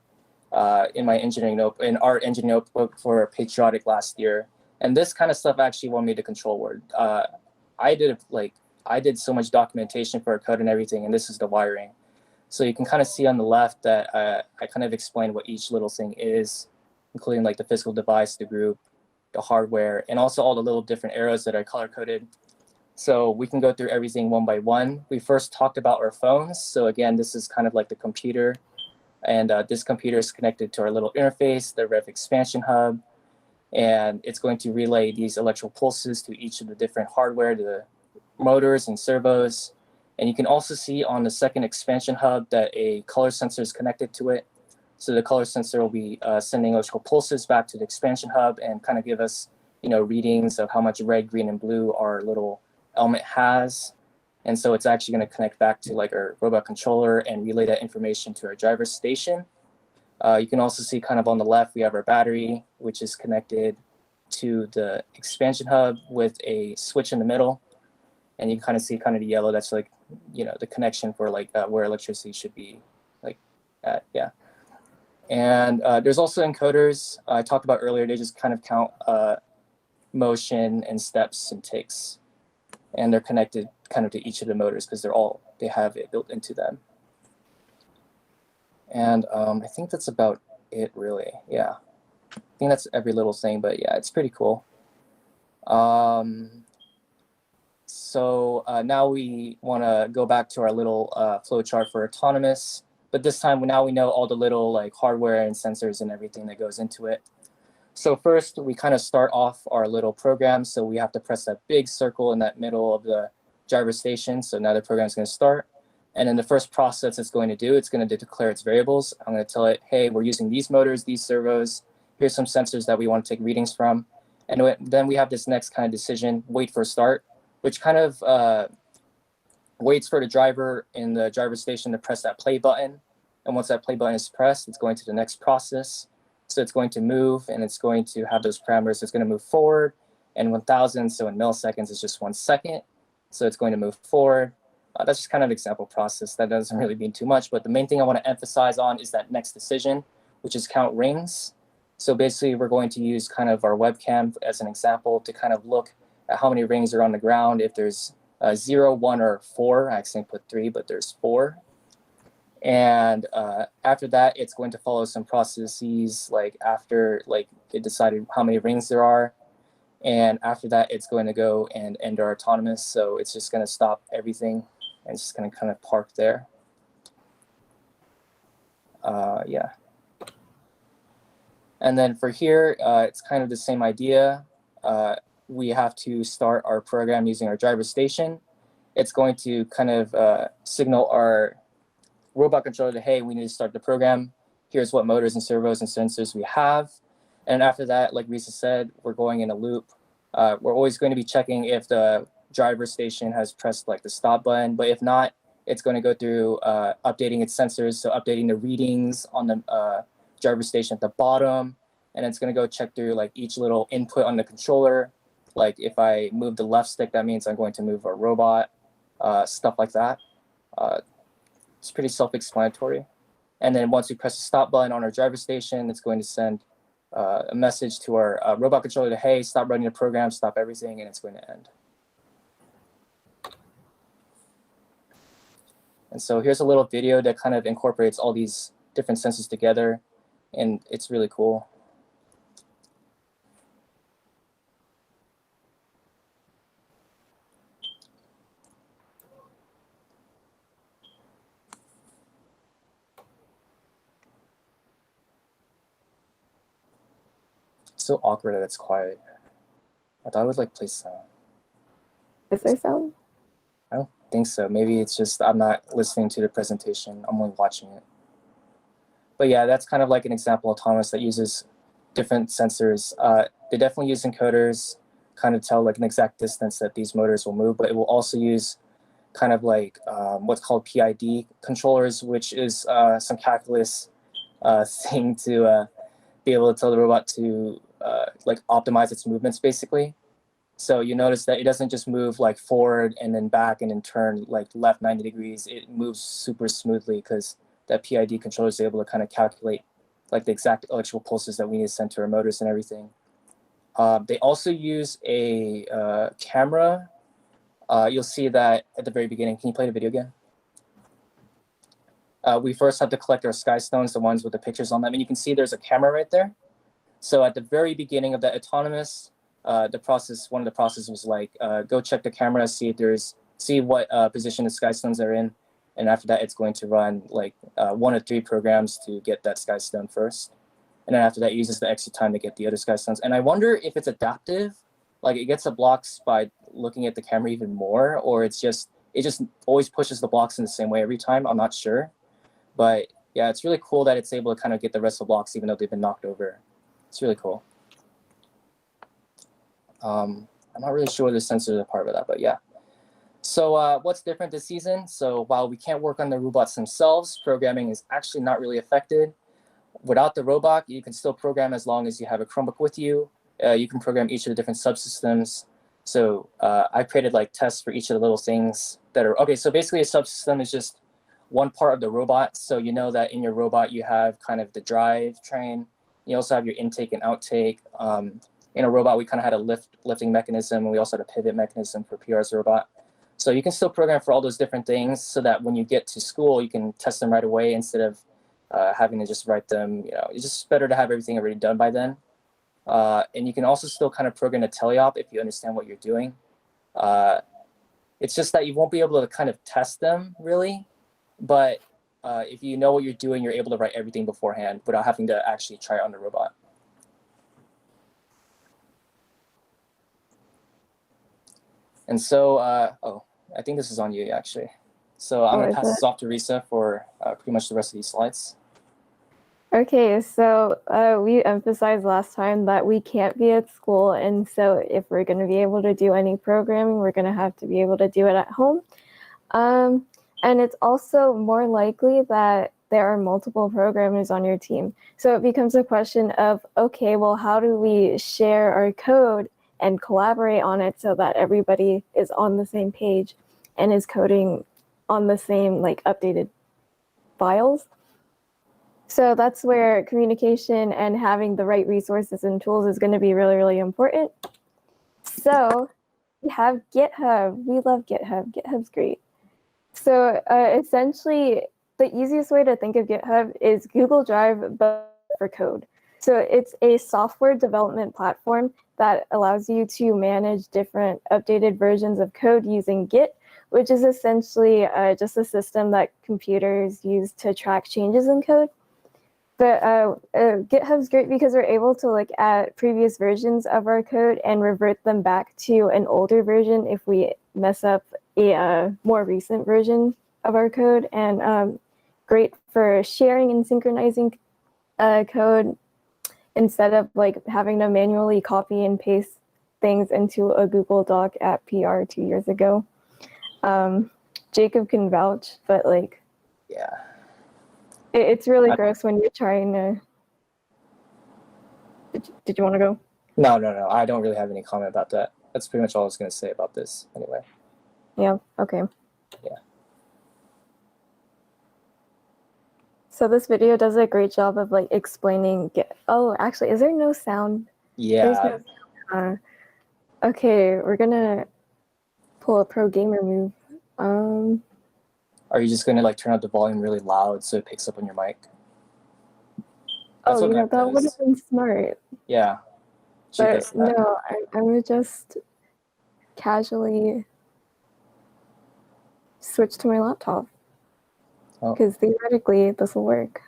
in my in art engineering notebook for Patriotic last year. And this kind of stuff actually won me the control word. I did so much documentation for our code and everything, and this is the wiring. So you can kind of see on the left that I kind of explained what each little thing is, including like the physical device, the group, the hardware, and also all the little different arrows that are color-coded. So we can go through everything one by one. We first talked about our phones. So again, this is kind of like the computer. And this computer is connected to our little interface, the Rev expansion hub. And it's going to relay these electrical pulses to each of the different hardware, the motors and servos. And you can also see on the second expansion hub that a color sensor is connected to it. So the color sensor will be sending electrical pulses back to the expansion hub and kind of give us, readings of how much red, green, and blue our little element has. And so it's actually going to connect back to like our robot controller and relay that information to our driver station. You can also see kind of on the left, we have our battery, which is connected to the expansion hub with a switch in the middle. And you can kind of see kind of the yellow, that's like, the connection for like where electricity should be like at, yeah. And there's also encoders I talked about earlier. They just kind of count motion and steps and ticks. And they're connected kind of to each of the motors because they have it built into them. And I think that's about it, really. Yeah, I think that's every little thing, but yeah, it's pretty cool. So now we want to go back to our little flow chart for autonomous, but this time now we know all the little like hardware and sensors and everything that goes into it. So first, we kind of start off our little program. So we have to press that big circle in that middle of the driver station. So now the program is going to start. And then the first process it's going to do, it's going to declare its variables. I'm going to tell it, hey, we're using these motors, these servos. Here's some sensors that we want to take readings from. And then we have this next kind of decision, wait for start, which kind of waits for the driver in the driver station to press that play button. And once that play button is pressed, it's going to the next process. So it's going to move, and it's going to have those parameters. It's going to move forward, and 1,000, so in milliseconds is just 1 second. So it's going to move forward. That's just kind of an example process. That doesn't really mean too much, but the main thing I want to emphasize on is that next decision, which is count rings. So basically, we're going to use kind of our webcam as an example to kind of look at how many rings are on the ground. If there's 0, 1, or 4, I accidentally put 3, but there's 4. And after that, it's going to follow some processes like after it decided how many rings there are. And after that, it's going to go and end our autonomous. So it's just going to stop everything, and it's just going to kind of park there. Yeah. And then for here, it's kind of the same idea. We have to start our program using our driver station. It's going to kind of signal our robot controller that, hey, we need to start the program. Here's what motors and servos and sensors we have. And after that, like Ryssa said, we're going in a loop. We're always going to be checking if the driver station has pressed like the stop button, but if not, it's going to go through updating its sensors, so updating the readings on the driver station at the bottom, and it's going to go check through like each little input on the controller. Like if I move the left stick, that means I'm going to move a robot, stuff like that. It's pretty self-explanatory. And then once we press the stop button on our driver station, it's going to send a message to our robot controller to, hey, stop running the program, stop everything, and it's going to end. And so here's a little video that kind of incorporates all these different sensors together, and it's really cool. So awkward that it's quiet. I thought it would like play sound. Is there sound? I don't think so. Maybe it's just I'm not listening to the presentation. I'm only watching it. But yeah, that's kind of like an example of autonomous that uses different sensors. They definitely use encoders, kind of tell like an exact distance that these motors will move, but it will also use kind of like what's called PID controllers, which is some calculus thing to be able to tell the robot to like optimize its movements basically. So you notice that it doesn't just move like forward and then back and then turn like left 90 degrees. It moves super smoothly because that PID controller is able to kind of calculate like the exact electrical pulses that we need to send to our motors and everything. They also use a camera. You'll see that at the very beginning. Can you play the video again? We first have to collect our sky stones, the ones with the pictures on them. And you can see there's a camera right there. So at the very beginning of that autonomous, one of the processes was like, go check the camera, see what position the sky stones are in. And after that, it's going to run like 1 or 3 programs to get that sky stone first. And then after that, it uses the extra time to get the other sky stones. And I wonder if it's adaptive, like it gets the blocks by looking at the camera even more, or it just always pushes the blocks in the same way every time. I'm not sure. But yeah, it's really cool that it's able to kind of get the rest of the blocks even though they've been knocked over. It's really cool. I'm not really sure the sensors are part of that, but yeah. So what's different this season? So while we can't work on the robots themselves, programming is actually not really affected. Without the robot, you can still program as long as you have a Chromebook with you. You can program each of the different subsystems. So I created like tests for each of the little things that are, okay, so basically a subsystem is just one part of the robot. So you know that in your robot, you have kind of the drive train. You also have your intake and outtake. In a robot, we kind of had a lifting mechanism, and we also had a pivot mechanism for PR's robot. So you can still program for all those different things so that when you get to school, you can test them right away instead of having to just write them. You know, it's just better to have everything already done by then. And you can also still kind of program a teleop if you understand what you're doing. It's just that you won't be able to kind of test them really, but if you know what you're doing, you're able to write everything beforehand without having to actually try it on the robot. And so, oh, I think this is on you actually. So I'm gonna pass this off to Ryssa for pretty much the rest of these slides. Okay, so we emphasized last time that we can't be at school, and so if we're going to be able to do any programming, we're going to have to be able to do it at home. And it's also more likely that there are multiple programmers on your team. So it becomes a question of, okay, well, how do we share our code and collaborate on it so that everybody is on the same page and is coding on the same like updated files? So that's where communication and having the right resources and tools is going to be really, really important. So we have GitHub. We love GitHub. GitHub's great. So essentially, the easiest way to think of GitHub is Google Drive, but for code. So it's a software development platform that allows you to manage different updated versions of code using Git, which is essentially just a system that computers use to track changes in code. But GitHub's great because we're able to look at previous versions of our code and revert them back to an older version if we mess up a more recent version of our code, and great for sharing and synchronizing code instead of like having to manually copy and paste things into a Google Doc at PR 2 years ago. Jacob can vouch, but like, Yeah. It's really gross when you're trying to. Did you want to go? No. I don't really have any comment about that. That's pretty much all I was going to say about this anyway. Yeah, okay. Yeah. So this video does a great job of like explaining. Oh, actually, is there no sound? Yeah. Okay, we're gonna pull a pro gamer move. Are you just going to like turn up the volume really loud so it picks up on your mic? That's that would have been smart. Yeah. But no, I would just casually switch to my laptop. Because theoretically, this will work.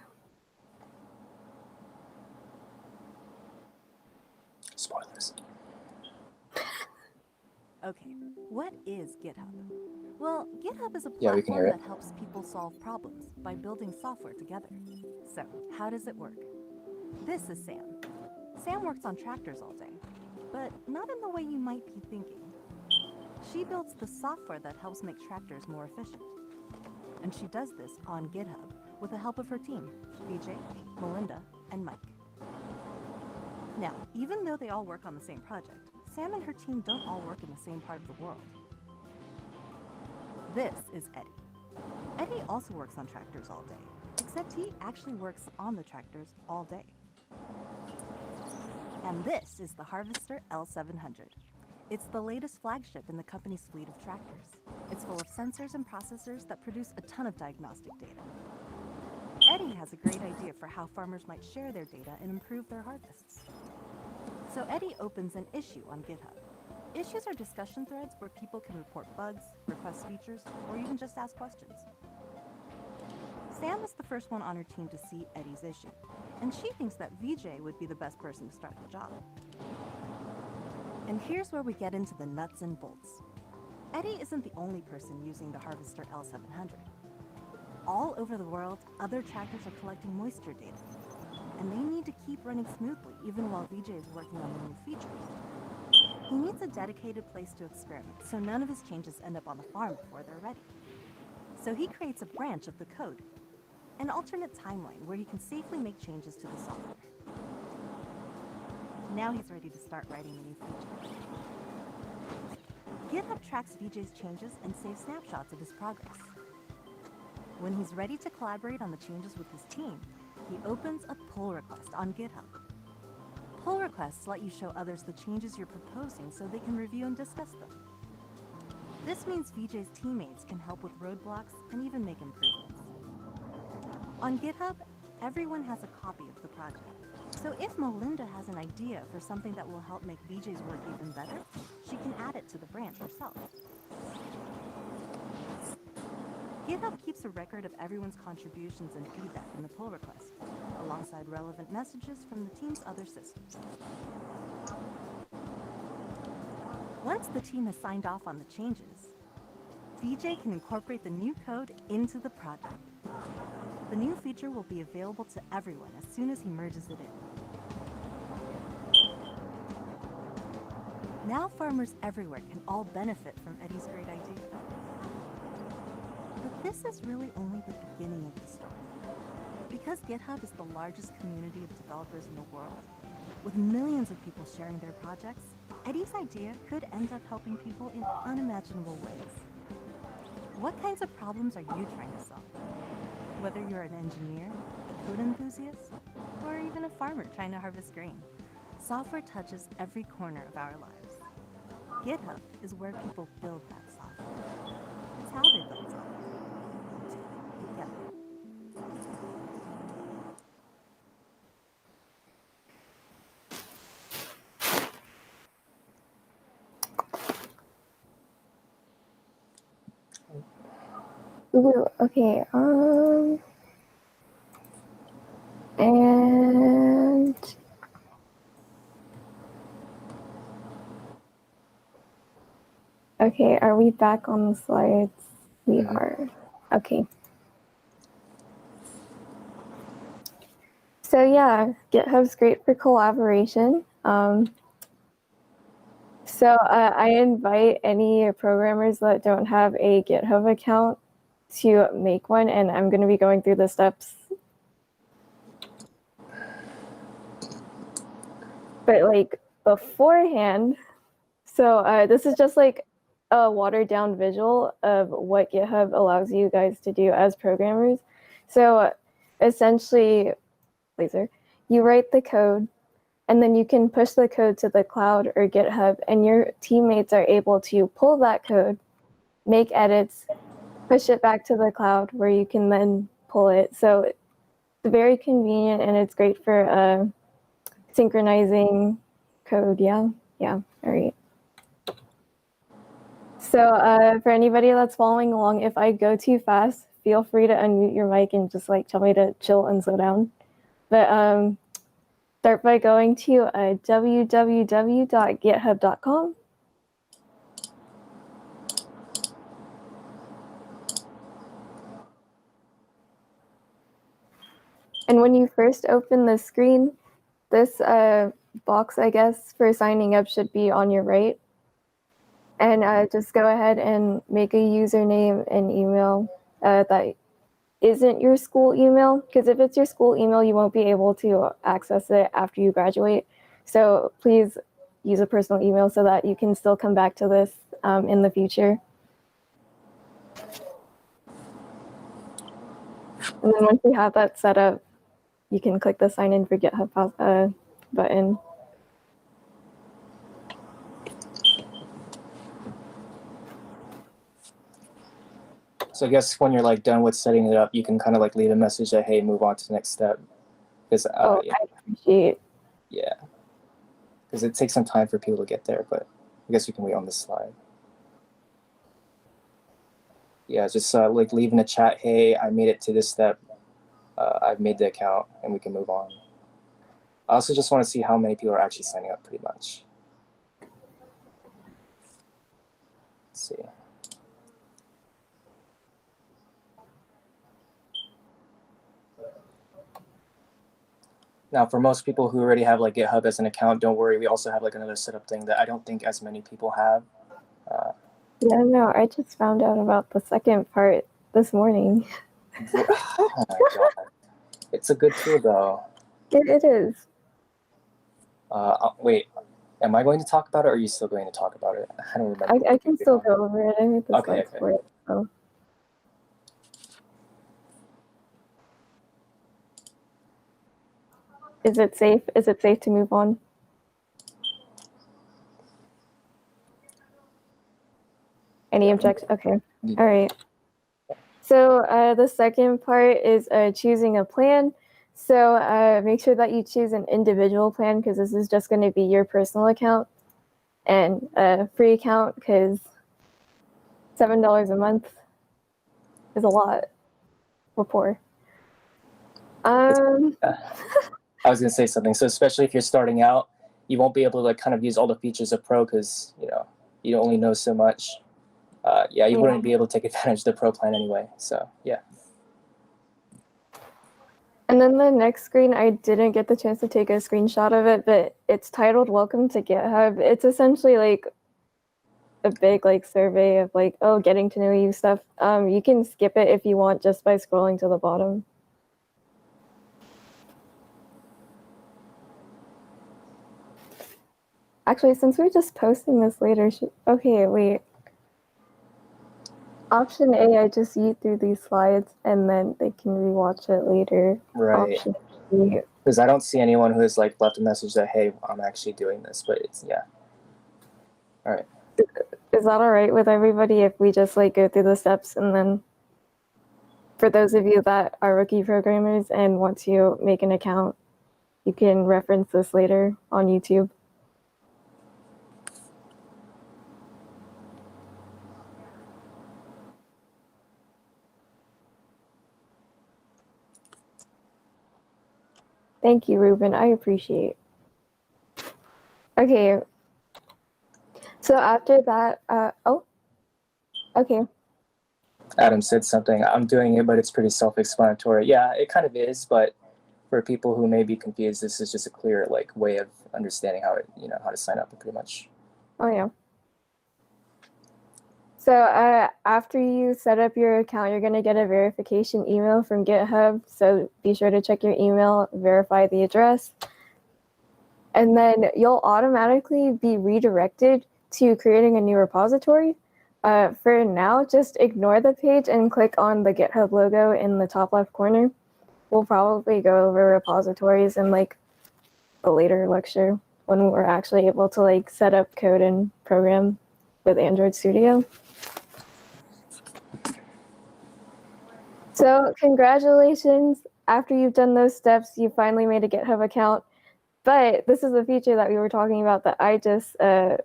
Spoilers. Okay, what is GitHub? Well, GitHub is a Yeah, we can hear platform it. that helps people solve problems by building software together. So, how does it work? This is Sam. Sam works on tractors all day, but not in the way you might be thinking. She builds the software that helps make tractors more efficient. And she does this on GitHub with the help of her team, BJ, Melinda, and Mike. Now, even though they all work on the same project, Sam and her team don't all work in the same part of the world. This is Eddie. Eddie also works on tractors all day, except he actually works on the tractors all day. And this is the Harvester L700. It's the latest flagship in the company's fleet of tractors. It's full of sensors and processors that produce a ton of diagnostic data. Eddie has a great idea for how farmers might share their data and improve their harvests. So Eddie opens an issue on GitHub. Issues are discussion threads where people can report bugs, request features, or even just ask questions. Sam is the first one on her team to see Eddie's issue, and she thinks that VJ would be the best person to start the job. And here's where we get into the nuts and bolts. Eddie isn't the only person using the Harvester L700. All over the world, other tractors are collecting moisture data, and they need to keep running smoothly even while VJ is working on the new features. He needs a dedicated place to experiment, so none of his changes end up on the farm before they're ready. So he creates a branch of the code, an alternate timeline where he can safely make changes to the software. Now he's ready to start writing a new feature. GitHub tracks VJ's changes and saves snapshots of his progress. When he's ready to collaborate on the changes with his team, he opens a pull request on GitHub. Pull requests let you show others the changes you're proposing so they can review and discuss them. This means VJ's teammates can help with roadblocks and even make improvements. On GitHub, everyone has a copy of the project. So if Melinda has an idea for something that will help make VJ's work even better, she can add it to the branch herself. GitHub keeps a record of everyone's contributions and feedback in the pull request, alongside relevant messages from the team's other systems. Once the team has signed off on the changes, VJ can incorporate the new code into the project. The new feature will be available to everyone as soon as he merges it in. Now farmers everywhere can all benefit from Eddie's great idea. But this is really only the beginning of the story. Because GitHub is the largest community of developers in the world, with millions of people sharing their projects, Eddie's idea could end up helping people in unimaginable ways. What kinds of problems are you trying to solve? Whether you're an engineer, a code enthusiast, or even a farmer trying to harvest grain, software touches every corner of our lives. GitHub is where people build that software. It's how they build software. Together. Ooh, okay. And okay, are we back on the slides? We are. Okay. So yeah, GitHub's great for collaboration. So I invite any programmers that don't have a GitHub account to make one, and I'm going to be going through the steps. But like beforehand, so this is just like a watered down visual of what GitHub allows you guys to do as programmers. So essentially, Laser, you write the code, and then you can push the code to the cloud or GitHub, and your teammates are able to pull that code, make edits, push it back to the cloud where you can then pull it. So it's very convenient, and it's great for synchronizing code. Yeah, all right. So for anybody that's following along, if I go too fast, feel free to unmute your mic and just like tell me to chill and slow down. But start by going to www.github.com. And when you first open the screen, this box, I guess, for signing up should be on your right. And just go ahead and make a username and email that isn't your school email, because if it's your school email, you won't be able to access it after you graduate. So please use a personal email so that you can still come back to this in the future. And then once you have that set up, you can click the sign in for GitHub button. So I guess when you're like done with setting it up, you can kind of like leave a message that, hey, move on to the next step. Because I appreciate. Yeah, because it takes some time for people to get there, but I guess we can wait on this slide. Yeah, just like leave in the chat, hey, I made it to this step. I've made the account, and we can move on. I also just want to see how many people are actually signing up, pretty much. Let's see. Now, for most people who already have like GitHub as an account, don't worry. We also have like another setup thing that I don't think as many people have. Yeah, no, I just found out about the second part this morning. Oh my god, it's a good tool though. It is. Wait, am I going to talk about it, or are you still going to talk about it? I don't remember. I can still go over it. I made the slides Okay. for it. So. Is it safe? Is it safe to move on? Any objections? Okay. All right. So the second part is choosing a plan. So make sure that you choose an individual plan, because this is just going to be your personal account, and a free account, because $7 a month is a lot. We're poor. I was going to say something. So especially if you're starting out, you won't be able to like kind of use all the features of Pro, because you only know so much. You wouldn't be able to take advantage of the Pro plan anyway. So yeah. And then the next screen, I didn't get the chance to take a screenshot of it, but it's titled "Welcome to GitHub." It's essentially like a big like survey of like, oh, getting to know you stuff. You can skip it if you want just by scrolling to the bottom. Actually, since we're just posting this later, okay, wait. Option A, I just eat through these slides and then they can rewatch it later. Right. Option B. Because I don't see anyone who has like left a message that, hey, I'm actually doing this, but it's, yeah. All right. Is that all right with everybody if we just like go through the steps, and then for those of you that are rookie programmers and want to make an account, you can reference this later on YouTube. Thank you, Ruben. I appreciate. Okay. So after that, oh, okay. Adam said something. I'm doing it, but it's pretty self-explanatory. Yeah, it kind of is, but for people who may be confused, this is just a clear like way of understanding how it, how to sign up pretty much. Oh yeah. So after you set up your account, you're going to get a verification email from GitHub. So be sure to check your email, verify the address. And then you'll automatically be redirected to creating a new repository. For now, just ignore the page and click on the GitHub logo in the top left corner. We'll probably go over repositories in like a later lecture when we're actually able to like set up code and program with Android Studio. So congratulations. After you've done those steps, you finally made a GitHub account. But this is a feature that we were talking about that I just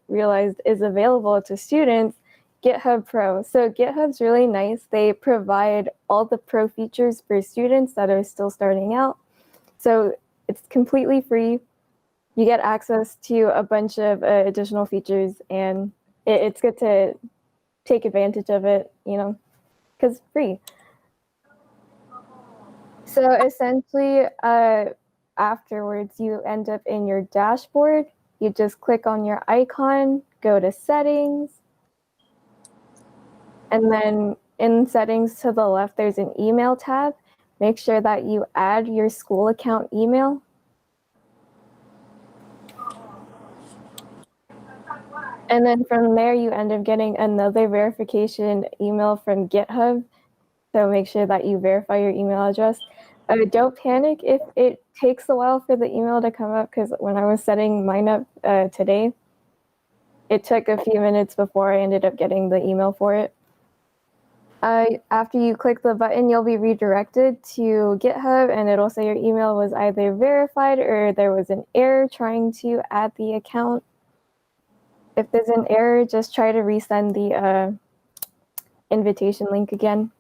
realized is available to students, GitHub Pro. So GitHub's really nice. They provide all the pro features for students that are still starting out. So it's completely free. You get access to a bunch of additional features, and it's good to take advantage of it, because free. So essentially, afterwards, you end up in your dashboard. You just click on your icon, go to settings, and then in settings to the left, there's an email tab. Make sure that you add your school account email. And then from there, you end up getting another verification email from GitHub. So make sure that you verify your email address. Don't panic if it takes a while for the email to come up, because when I was setting mine up today, it took a few minutes before I ended up getting the email for it. After you click the button, you'll be redirected to GitHub, and it'll say your email was either verified or there was an error trying to add the account. If there's an error, just try to resend the invitation link again.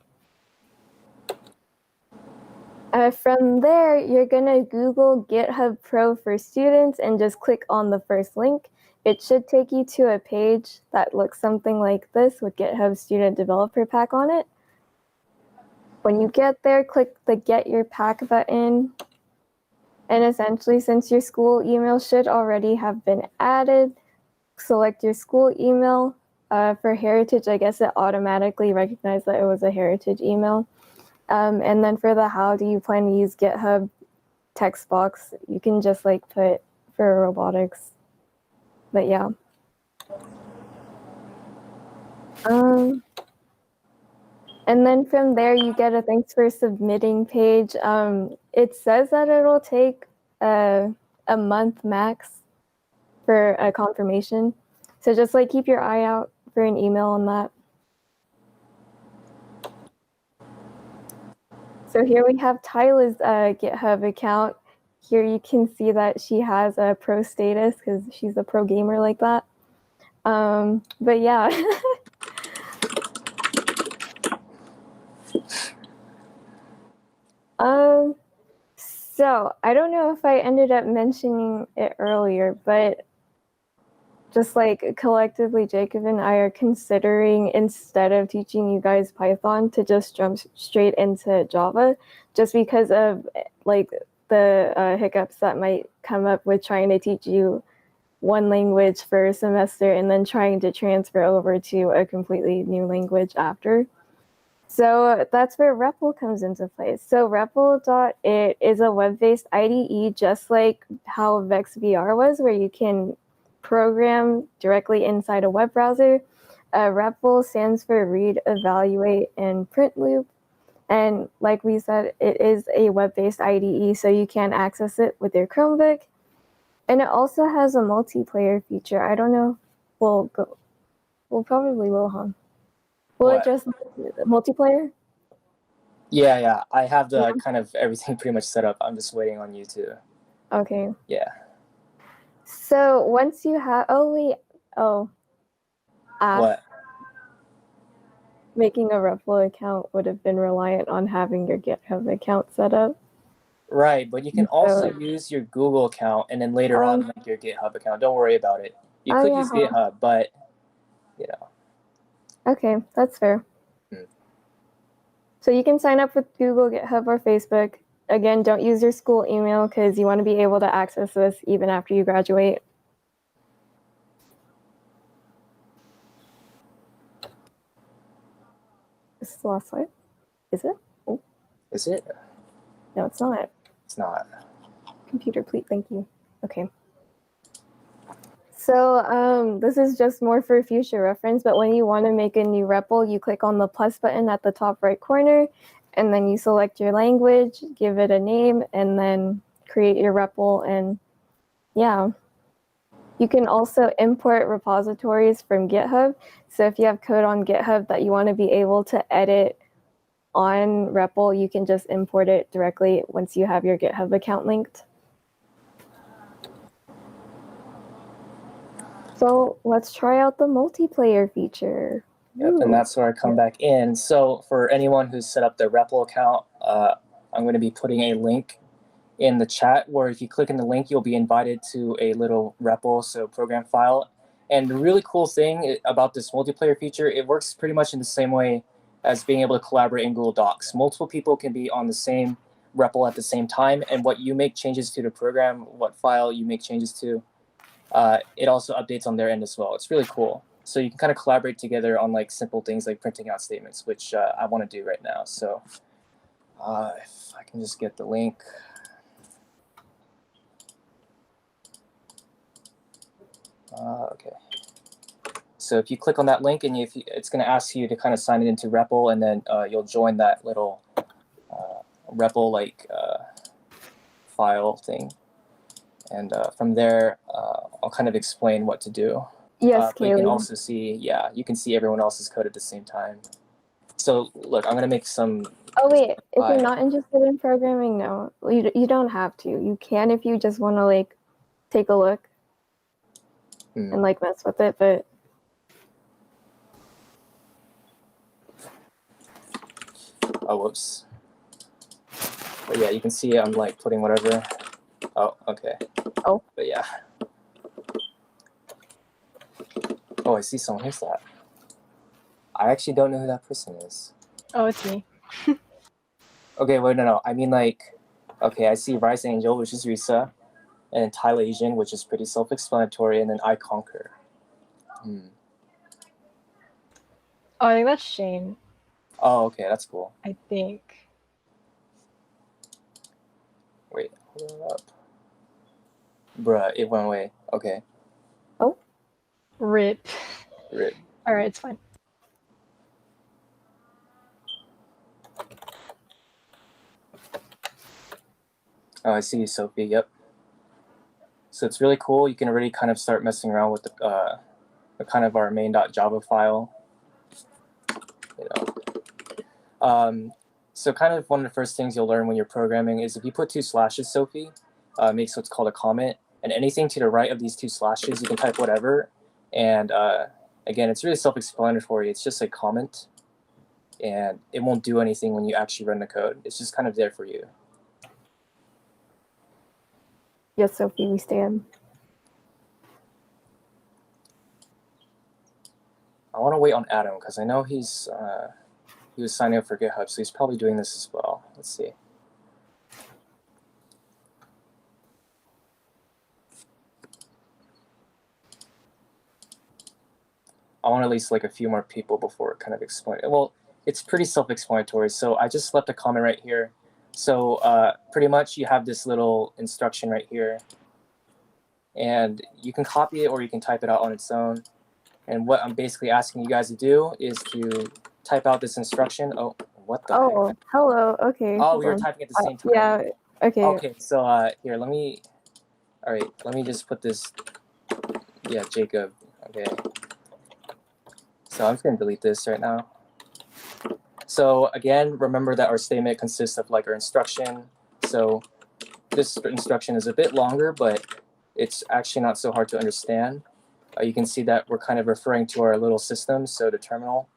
From there, you're going to Google GitHub Pro for Students and just click on the first link. It should take you to a page that looks something like this with GitHub Student Developer Pack on it. When you get there, click the Get Your Pack button. And essentially, since your school email should already have been added, select your school email. For Heritage, I guess it automatically recognized that it was a Heritage email. And then for the how do you plan to use GitHub text box, you can just like put for robotics. But yeah. And then from there, you get a thanks for submitting page. It says that it'll take a month max for a confirmation. So just like keep your eye out for an email on that. So here we have Tyla's GitHub account. Here you can see that she has a pro status because she's a pro gamer like that. But yeah. So I don't know if I ended up mentioning it earlier, but just like collectively, Jacob and I are considering, instead of teaching you guys Python, to just jump straight into Java, just because of like the hiccups that might come up with trying to teach you one language for a semester and then trying to transfer over to a completely new language after. So that's where REPL comes into place. So REPL.it is a web-based IDE, just like how VexVR was, where you can program directly inside a web browser. REPL stands for Read, Evaluate, and Print Loop. And like we said, it is a web-based IDE, so you can access it with your Chromebook. And it also has a multiplayer feature. I don't know. We'll probably will, huh? Will it What? just multiplayer? Yeah. I have the kind of everything pretty much set up. I'm just waiting on you to. Okay. Yeah. So once you have, What? making a REPL account would have been reliant on having your GitHub account set up. Right, but you can also use your Google account and then later on link your GitHub account. Don't worry about it. You could use GitHub, but you know. Okay, that's fair. So you can sign up with Google, GitHub, or Facebook. Again, don't use your school email because you want to be able to access this even after you graduate. This is the last slide. Is it? Oh. Is it? No, it's not. It's not. Computer, please, thank you. Okay. So this is just more for future reference, but when you want to make a new REPL, you click on the plus button at the top right corner, and then you select your language, give it a name, and then create your REPL. And yeah, you can also import repositories from GitHub. So if you have code on GitHub that you want to be able to edit on REPL, you can just import it directly once you have your GitHub account linked. So let's try out the multiplayer feature. Yep, and that's where I come back in. So for anyone who's set up their REPL account, I'm going to be putting a link in the chat where if you click in the link, you'll be invited to a little REPL, so program file. And the really cool thing about this multiplayer feature, it works pretty much in the same way as being able to collaborate in Google Docs. Multiple people can be on the same REPL at the same time, and what you make changes to the program, what file you make changes to, it also updates on their end as well. It's really cool. So you can kind of collaborate together on like simple things like printing out statements, which I want to do right now. So if I can just get the link. Okay. So if you click on that link, and it's going to ask you to kind of sign it into REPL, and then you'll join that little REPL like file thing. And from there, I'll kind of explain what to do. Yes, but you can also see, you can see everyone else's code at the same time. So look, I'm going to make some. Oh wait, if you're not interested in programming, no, you don't have to. You can if you just want to like take a look and like mess with it, but. Oh, whoops. But yeah, you can see I'm like putting whatever. Oh, okay. Oh. But yeah. Oh, I see someone. Who's that? I actually don't know who that person is. Oh, it's me. Okay, wait, no. I mean, like, okay, I see Ryssa Angel, which is Ryssa, and Tile Asian, which is pretty self-explanatory, and then I Conquer. Oh, I think that's Shane. Oh, okay, that's cool. I think. Wait, hold it up. Bruh, it went away. Okay. Oh. RIP. RIP. Alright, it's fine. Oh, I see you, Sophie. Yep. So it's really cool. You can already kind of start messing around with the kind of our main.java file. You know. So kind of one of the first things you'll learn when you're programming is if you put 2 slashes, Sophie, makes what's called a comment. And anything to the right of these 2 slashes, you can type whatever. And again, it's really self-explanatory. It's just a comment. And it won't do anything when you actually run the code. It's just kind of there for you. Yes, Sophie, we stand. I want to wait on Adam because I know he was signing up for GitHub, so he's probably doing this as well. Let's see. I want at least like a few more people before kind of explain it. Well, it's pretty self-explanatory. So I just left a comment right here. So pretty much you have this little instruction right here. and you can copy it or you can type it out on its own. And what I'm basically asking you guys to do is to type out this instruction. Oh, what the Oh, heck? hello. Okay. Oh, hold we were on. typing at the same time. Yeah. Okay. Okay, so here, let me just put this, yeah, Jacob. Okay. So I'm just gonna delete this right now. So again, remember that our statement consists of like our instruction. So this instruction is a bit longer, but it's actually not so hard to understand. You can see that we're kind of referring to our little system, so the terminal,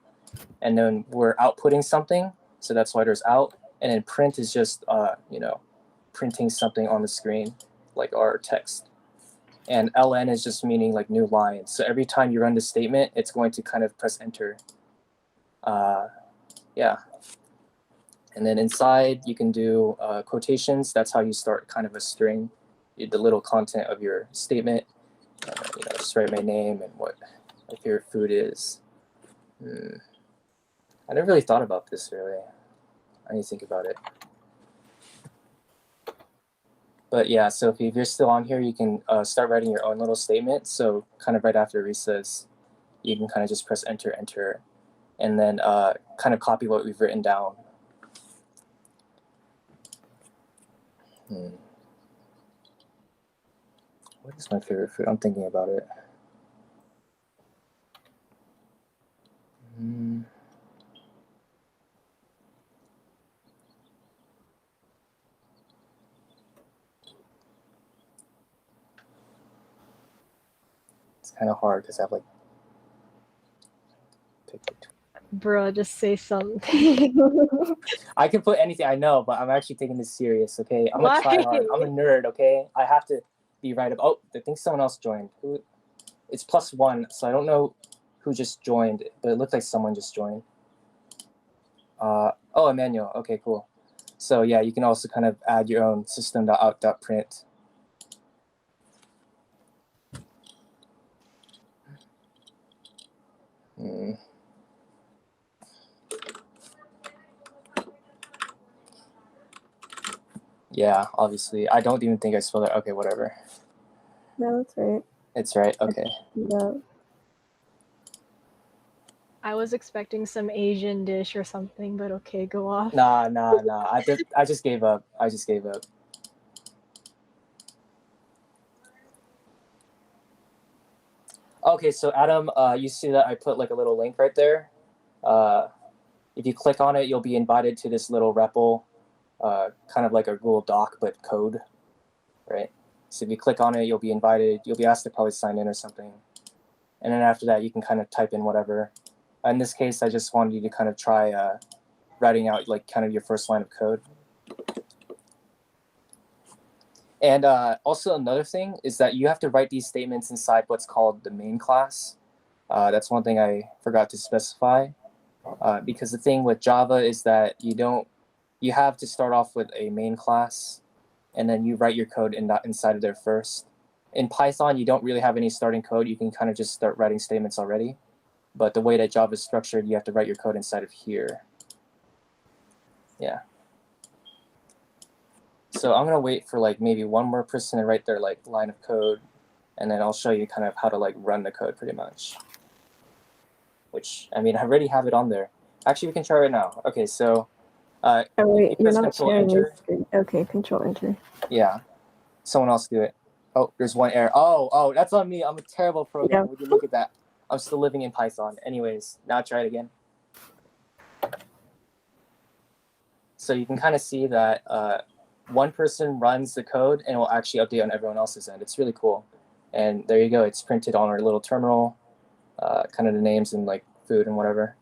and then we're outputting something, so that's why there's out, and then print is just, printing something on the screen, like our text. And ln is just meaning like new line. So every time you run the statement, it's going to kind of press enter. Yeah. And then inside, you can do quotations. That's how you start kind of a string, the little content of your statement. Just write my name and what my favorite food is. I never really thought about this, really. I need to think about it. But yeah, so if you're still on here, you can start writing your own little statement. So kind of right after Ryssa's, you can kind of just press enter, enter, and then kind of copy what we've written down. What is my favorite food? I'm thinking about it. It's kind of hard because I have like. Bruh, just say something. I can put anything, I know, but I'm actually taking this serious, okay? I'm a tryhard. I'm a nerd, okay? I have to be right about. Oh, I think someone else joined. It's +1, so I don't know who just joined, but it looked like someone just joined. Oh, Emmanuel. Okay, cool. So yeah, you can also kind of add your own system.out.print. Yeah, obviously. I don't even think I spelled it. Okay, whatever. No, that's right. It's right. Okay. Yeah. I was expecting some Asian dish or something, but okay, go off. Nah. I just gave up. Okay, so Adam, you see that I put like a little link right there. If you click on it, you'll be invited to this little REPL, kind of like a Google Doc, but code, right? So if you click on it, you'll be invited. You'll be asked to probably sign in or something. And then after that, you can kind of type in whatever. In this case, I just wanted you to kind of try writing out like kind of your first line of code. And also another thing is that you have to write these statements inside what's called the main class. That's one thing I forgot to specify. Because the thing with Java is that you have to start off with a main class, and then you write your code inside of there first. In Python, you don't really have any starting code. You can kind of just start writing statements already. But the way that Java is structured, you have to write your code inside of here. Yeah. So I'm gonna wait for like maybe one more person to write their like line of code, and then I'll show you kind of how to like run the code pretty much. Which, I mean, I already have it on there. Actually, we can try right now. Okay, so Oh wait, you're not Control sharing your Enter. screen. Okay, Control Enter. Yeah. Someone else do it. Oh, there's one error. Oh, that's on me. I'm a terrible programmer. Yeah. Would you look at that? I'm still living in Python. Anyways, now try it again. So you can kind of see that one person runs the code and it will actually update on everyone else's end. It's really cool. And there you go. It's printed on our little terminal, kind of the names and like food and whatever.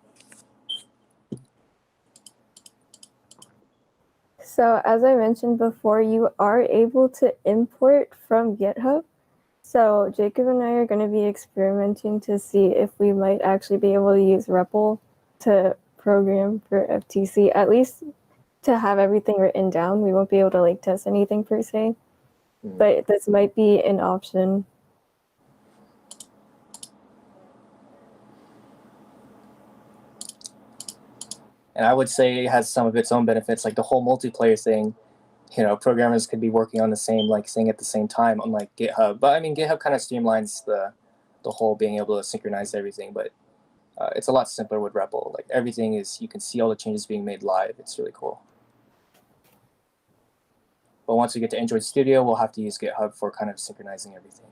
So as I mentioned before, you are able to import from GitHub. So Jacob and I are going to be experimenting to see if we might actually be able to use REPL to program for FTC, at least to have everything written down. We won't be able to like test anything per se, but this might be an option. And I would say it has some of its own benefits, like the whole multiplayer thing. programmers could be working on the same thing at the same time, unlike GitHub. But I mean, GitHub kind of streamlines the whole being able to synchronize everything, but it's a lot simpler with REPL. Like everything is, you can see all the changes being made live. It's really cool. But once we get to Android Studio, we'll have to use GitHub for kind of synchronizing everything.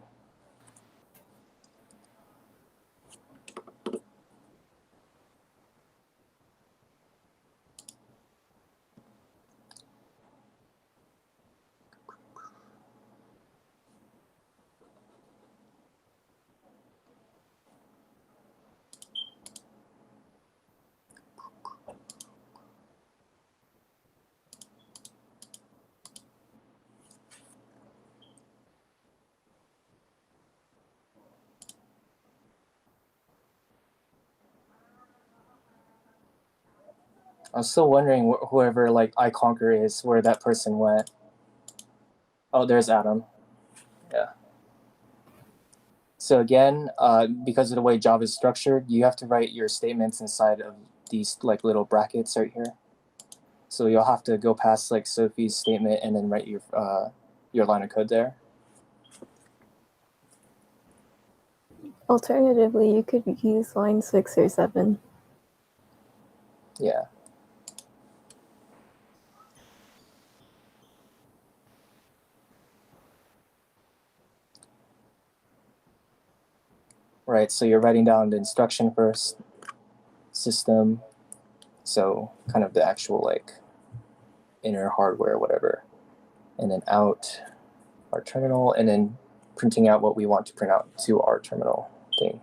I'm still wondering whoever iConquer is, where that person went. Oh, there's Adam. Yeah. So again, because of the way Java is structured, you have to write your statements inside of these little brackets right here. So you'll have to go past Sophie's statement and then write your line of code there. Alternatively, you could use line 6 or 7. Yeah. Right, so you're writing down the instruction first, system, so kind of the actual inner hardware, whatever, and then out our terminal, and then printing out what we want to print out to our terminal thing.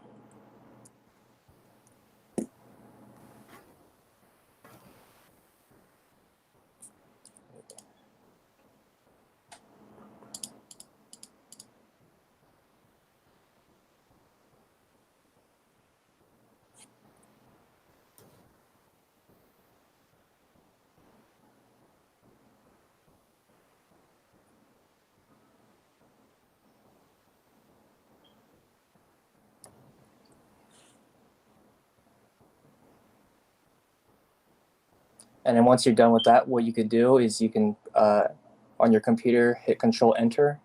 And then once you're done with that, what you could do is you can, on your computer, hit Control Enter,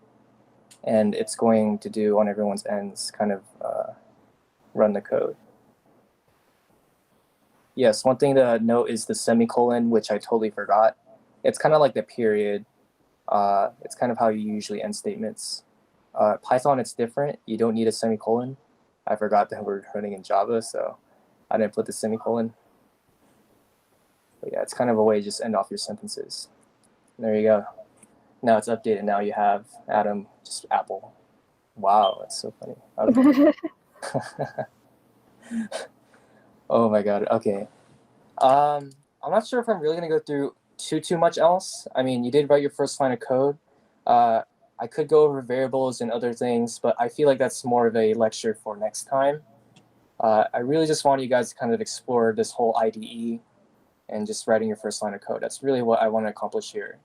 and it's going to do on everyone's ends, kind of run the code. Yes, one thing to note is the semicolon, which I totally forgot. It's kind of like the period. It's kind of how you usually end statements. Python, it's different. You don't need a semicolon. I forgot that we're running in Java, so I didn't put the semicolon. But yeah, it's kind of a way to just end off your sentences. And there you go. Now it's updated. Now you have Adam, just Apple. Wow, that's so funny. Okay. Oh my God. Okay. I'm not sure if I'm really gonna go through too much else. I mean, you did write your first line of code. I could go over variables and other things, but I feel like that's more of a lecture for next time. I really just want you guys to kind of explore this whole IDE and just writing your first line of code. That's really what I want to accomplish here.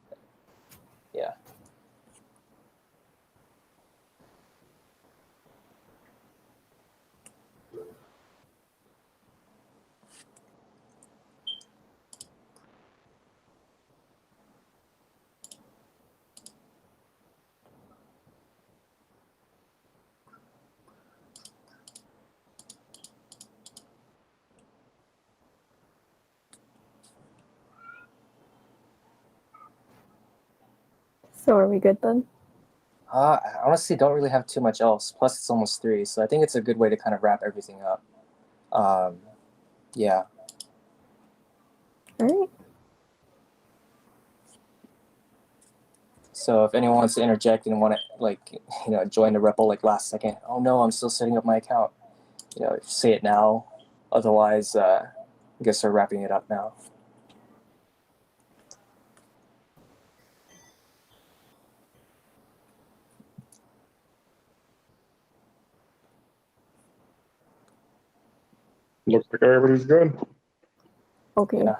Yeah. So are we good then? I honestly don't really have too much else. Plus, it's almost 3, so I think it's a good way to kind of wrap everything up. Yeah. All right. So if anyone wants to interject and want to join the REPL last second, oh no, I'm still setting up my account. Say it now. Otherwise, I guess we're wrapping it up now. Looks like everybody's good. Okay. Yeah.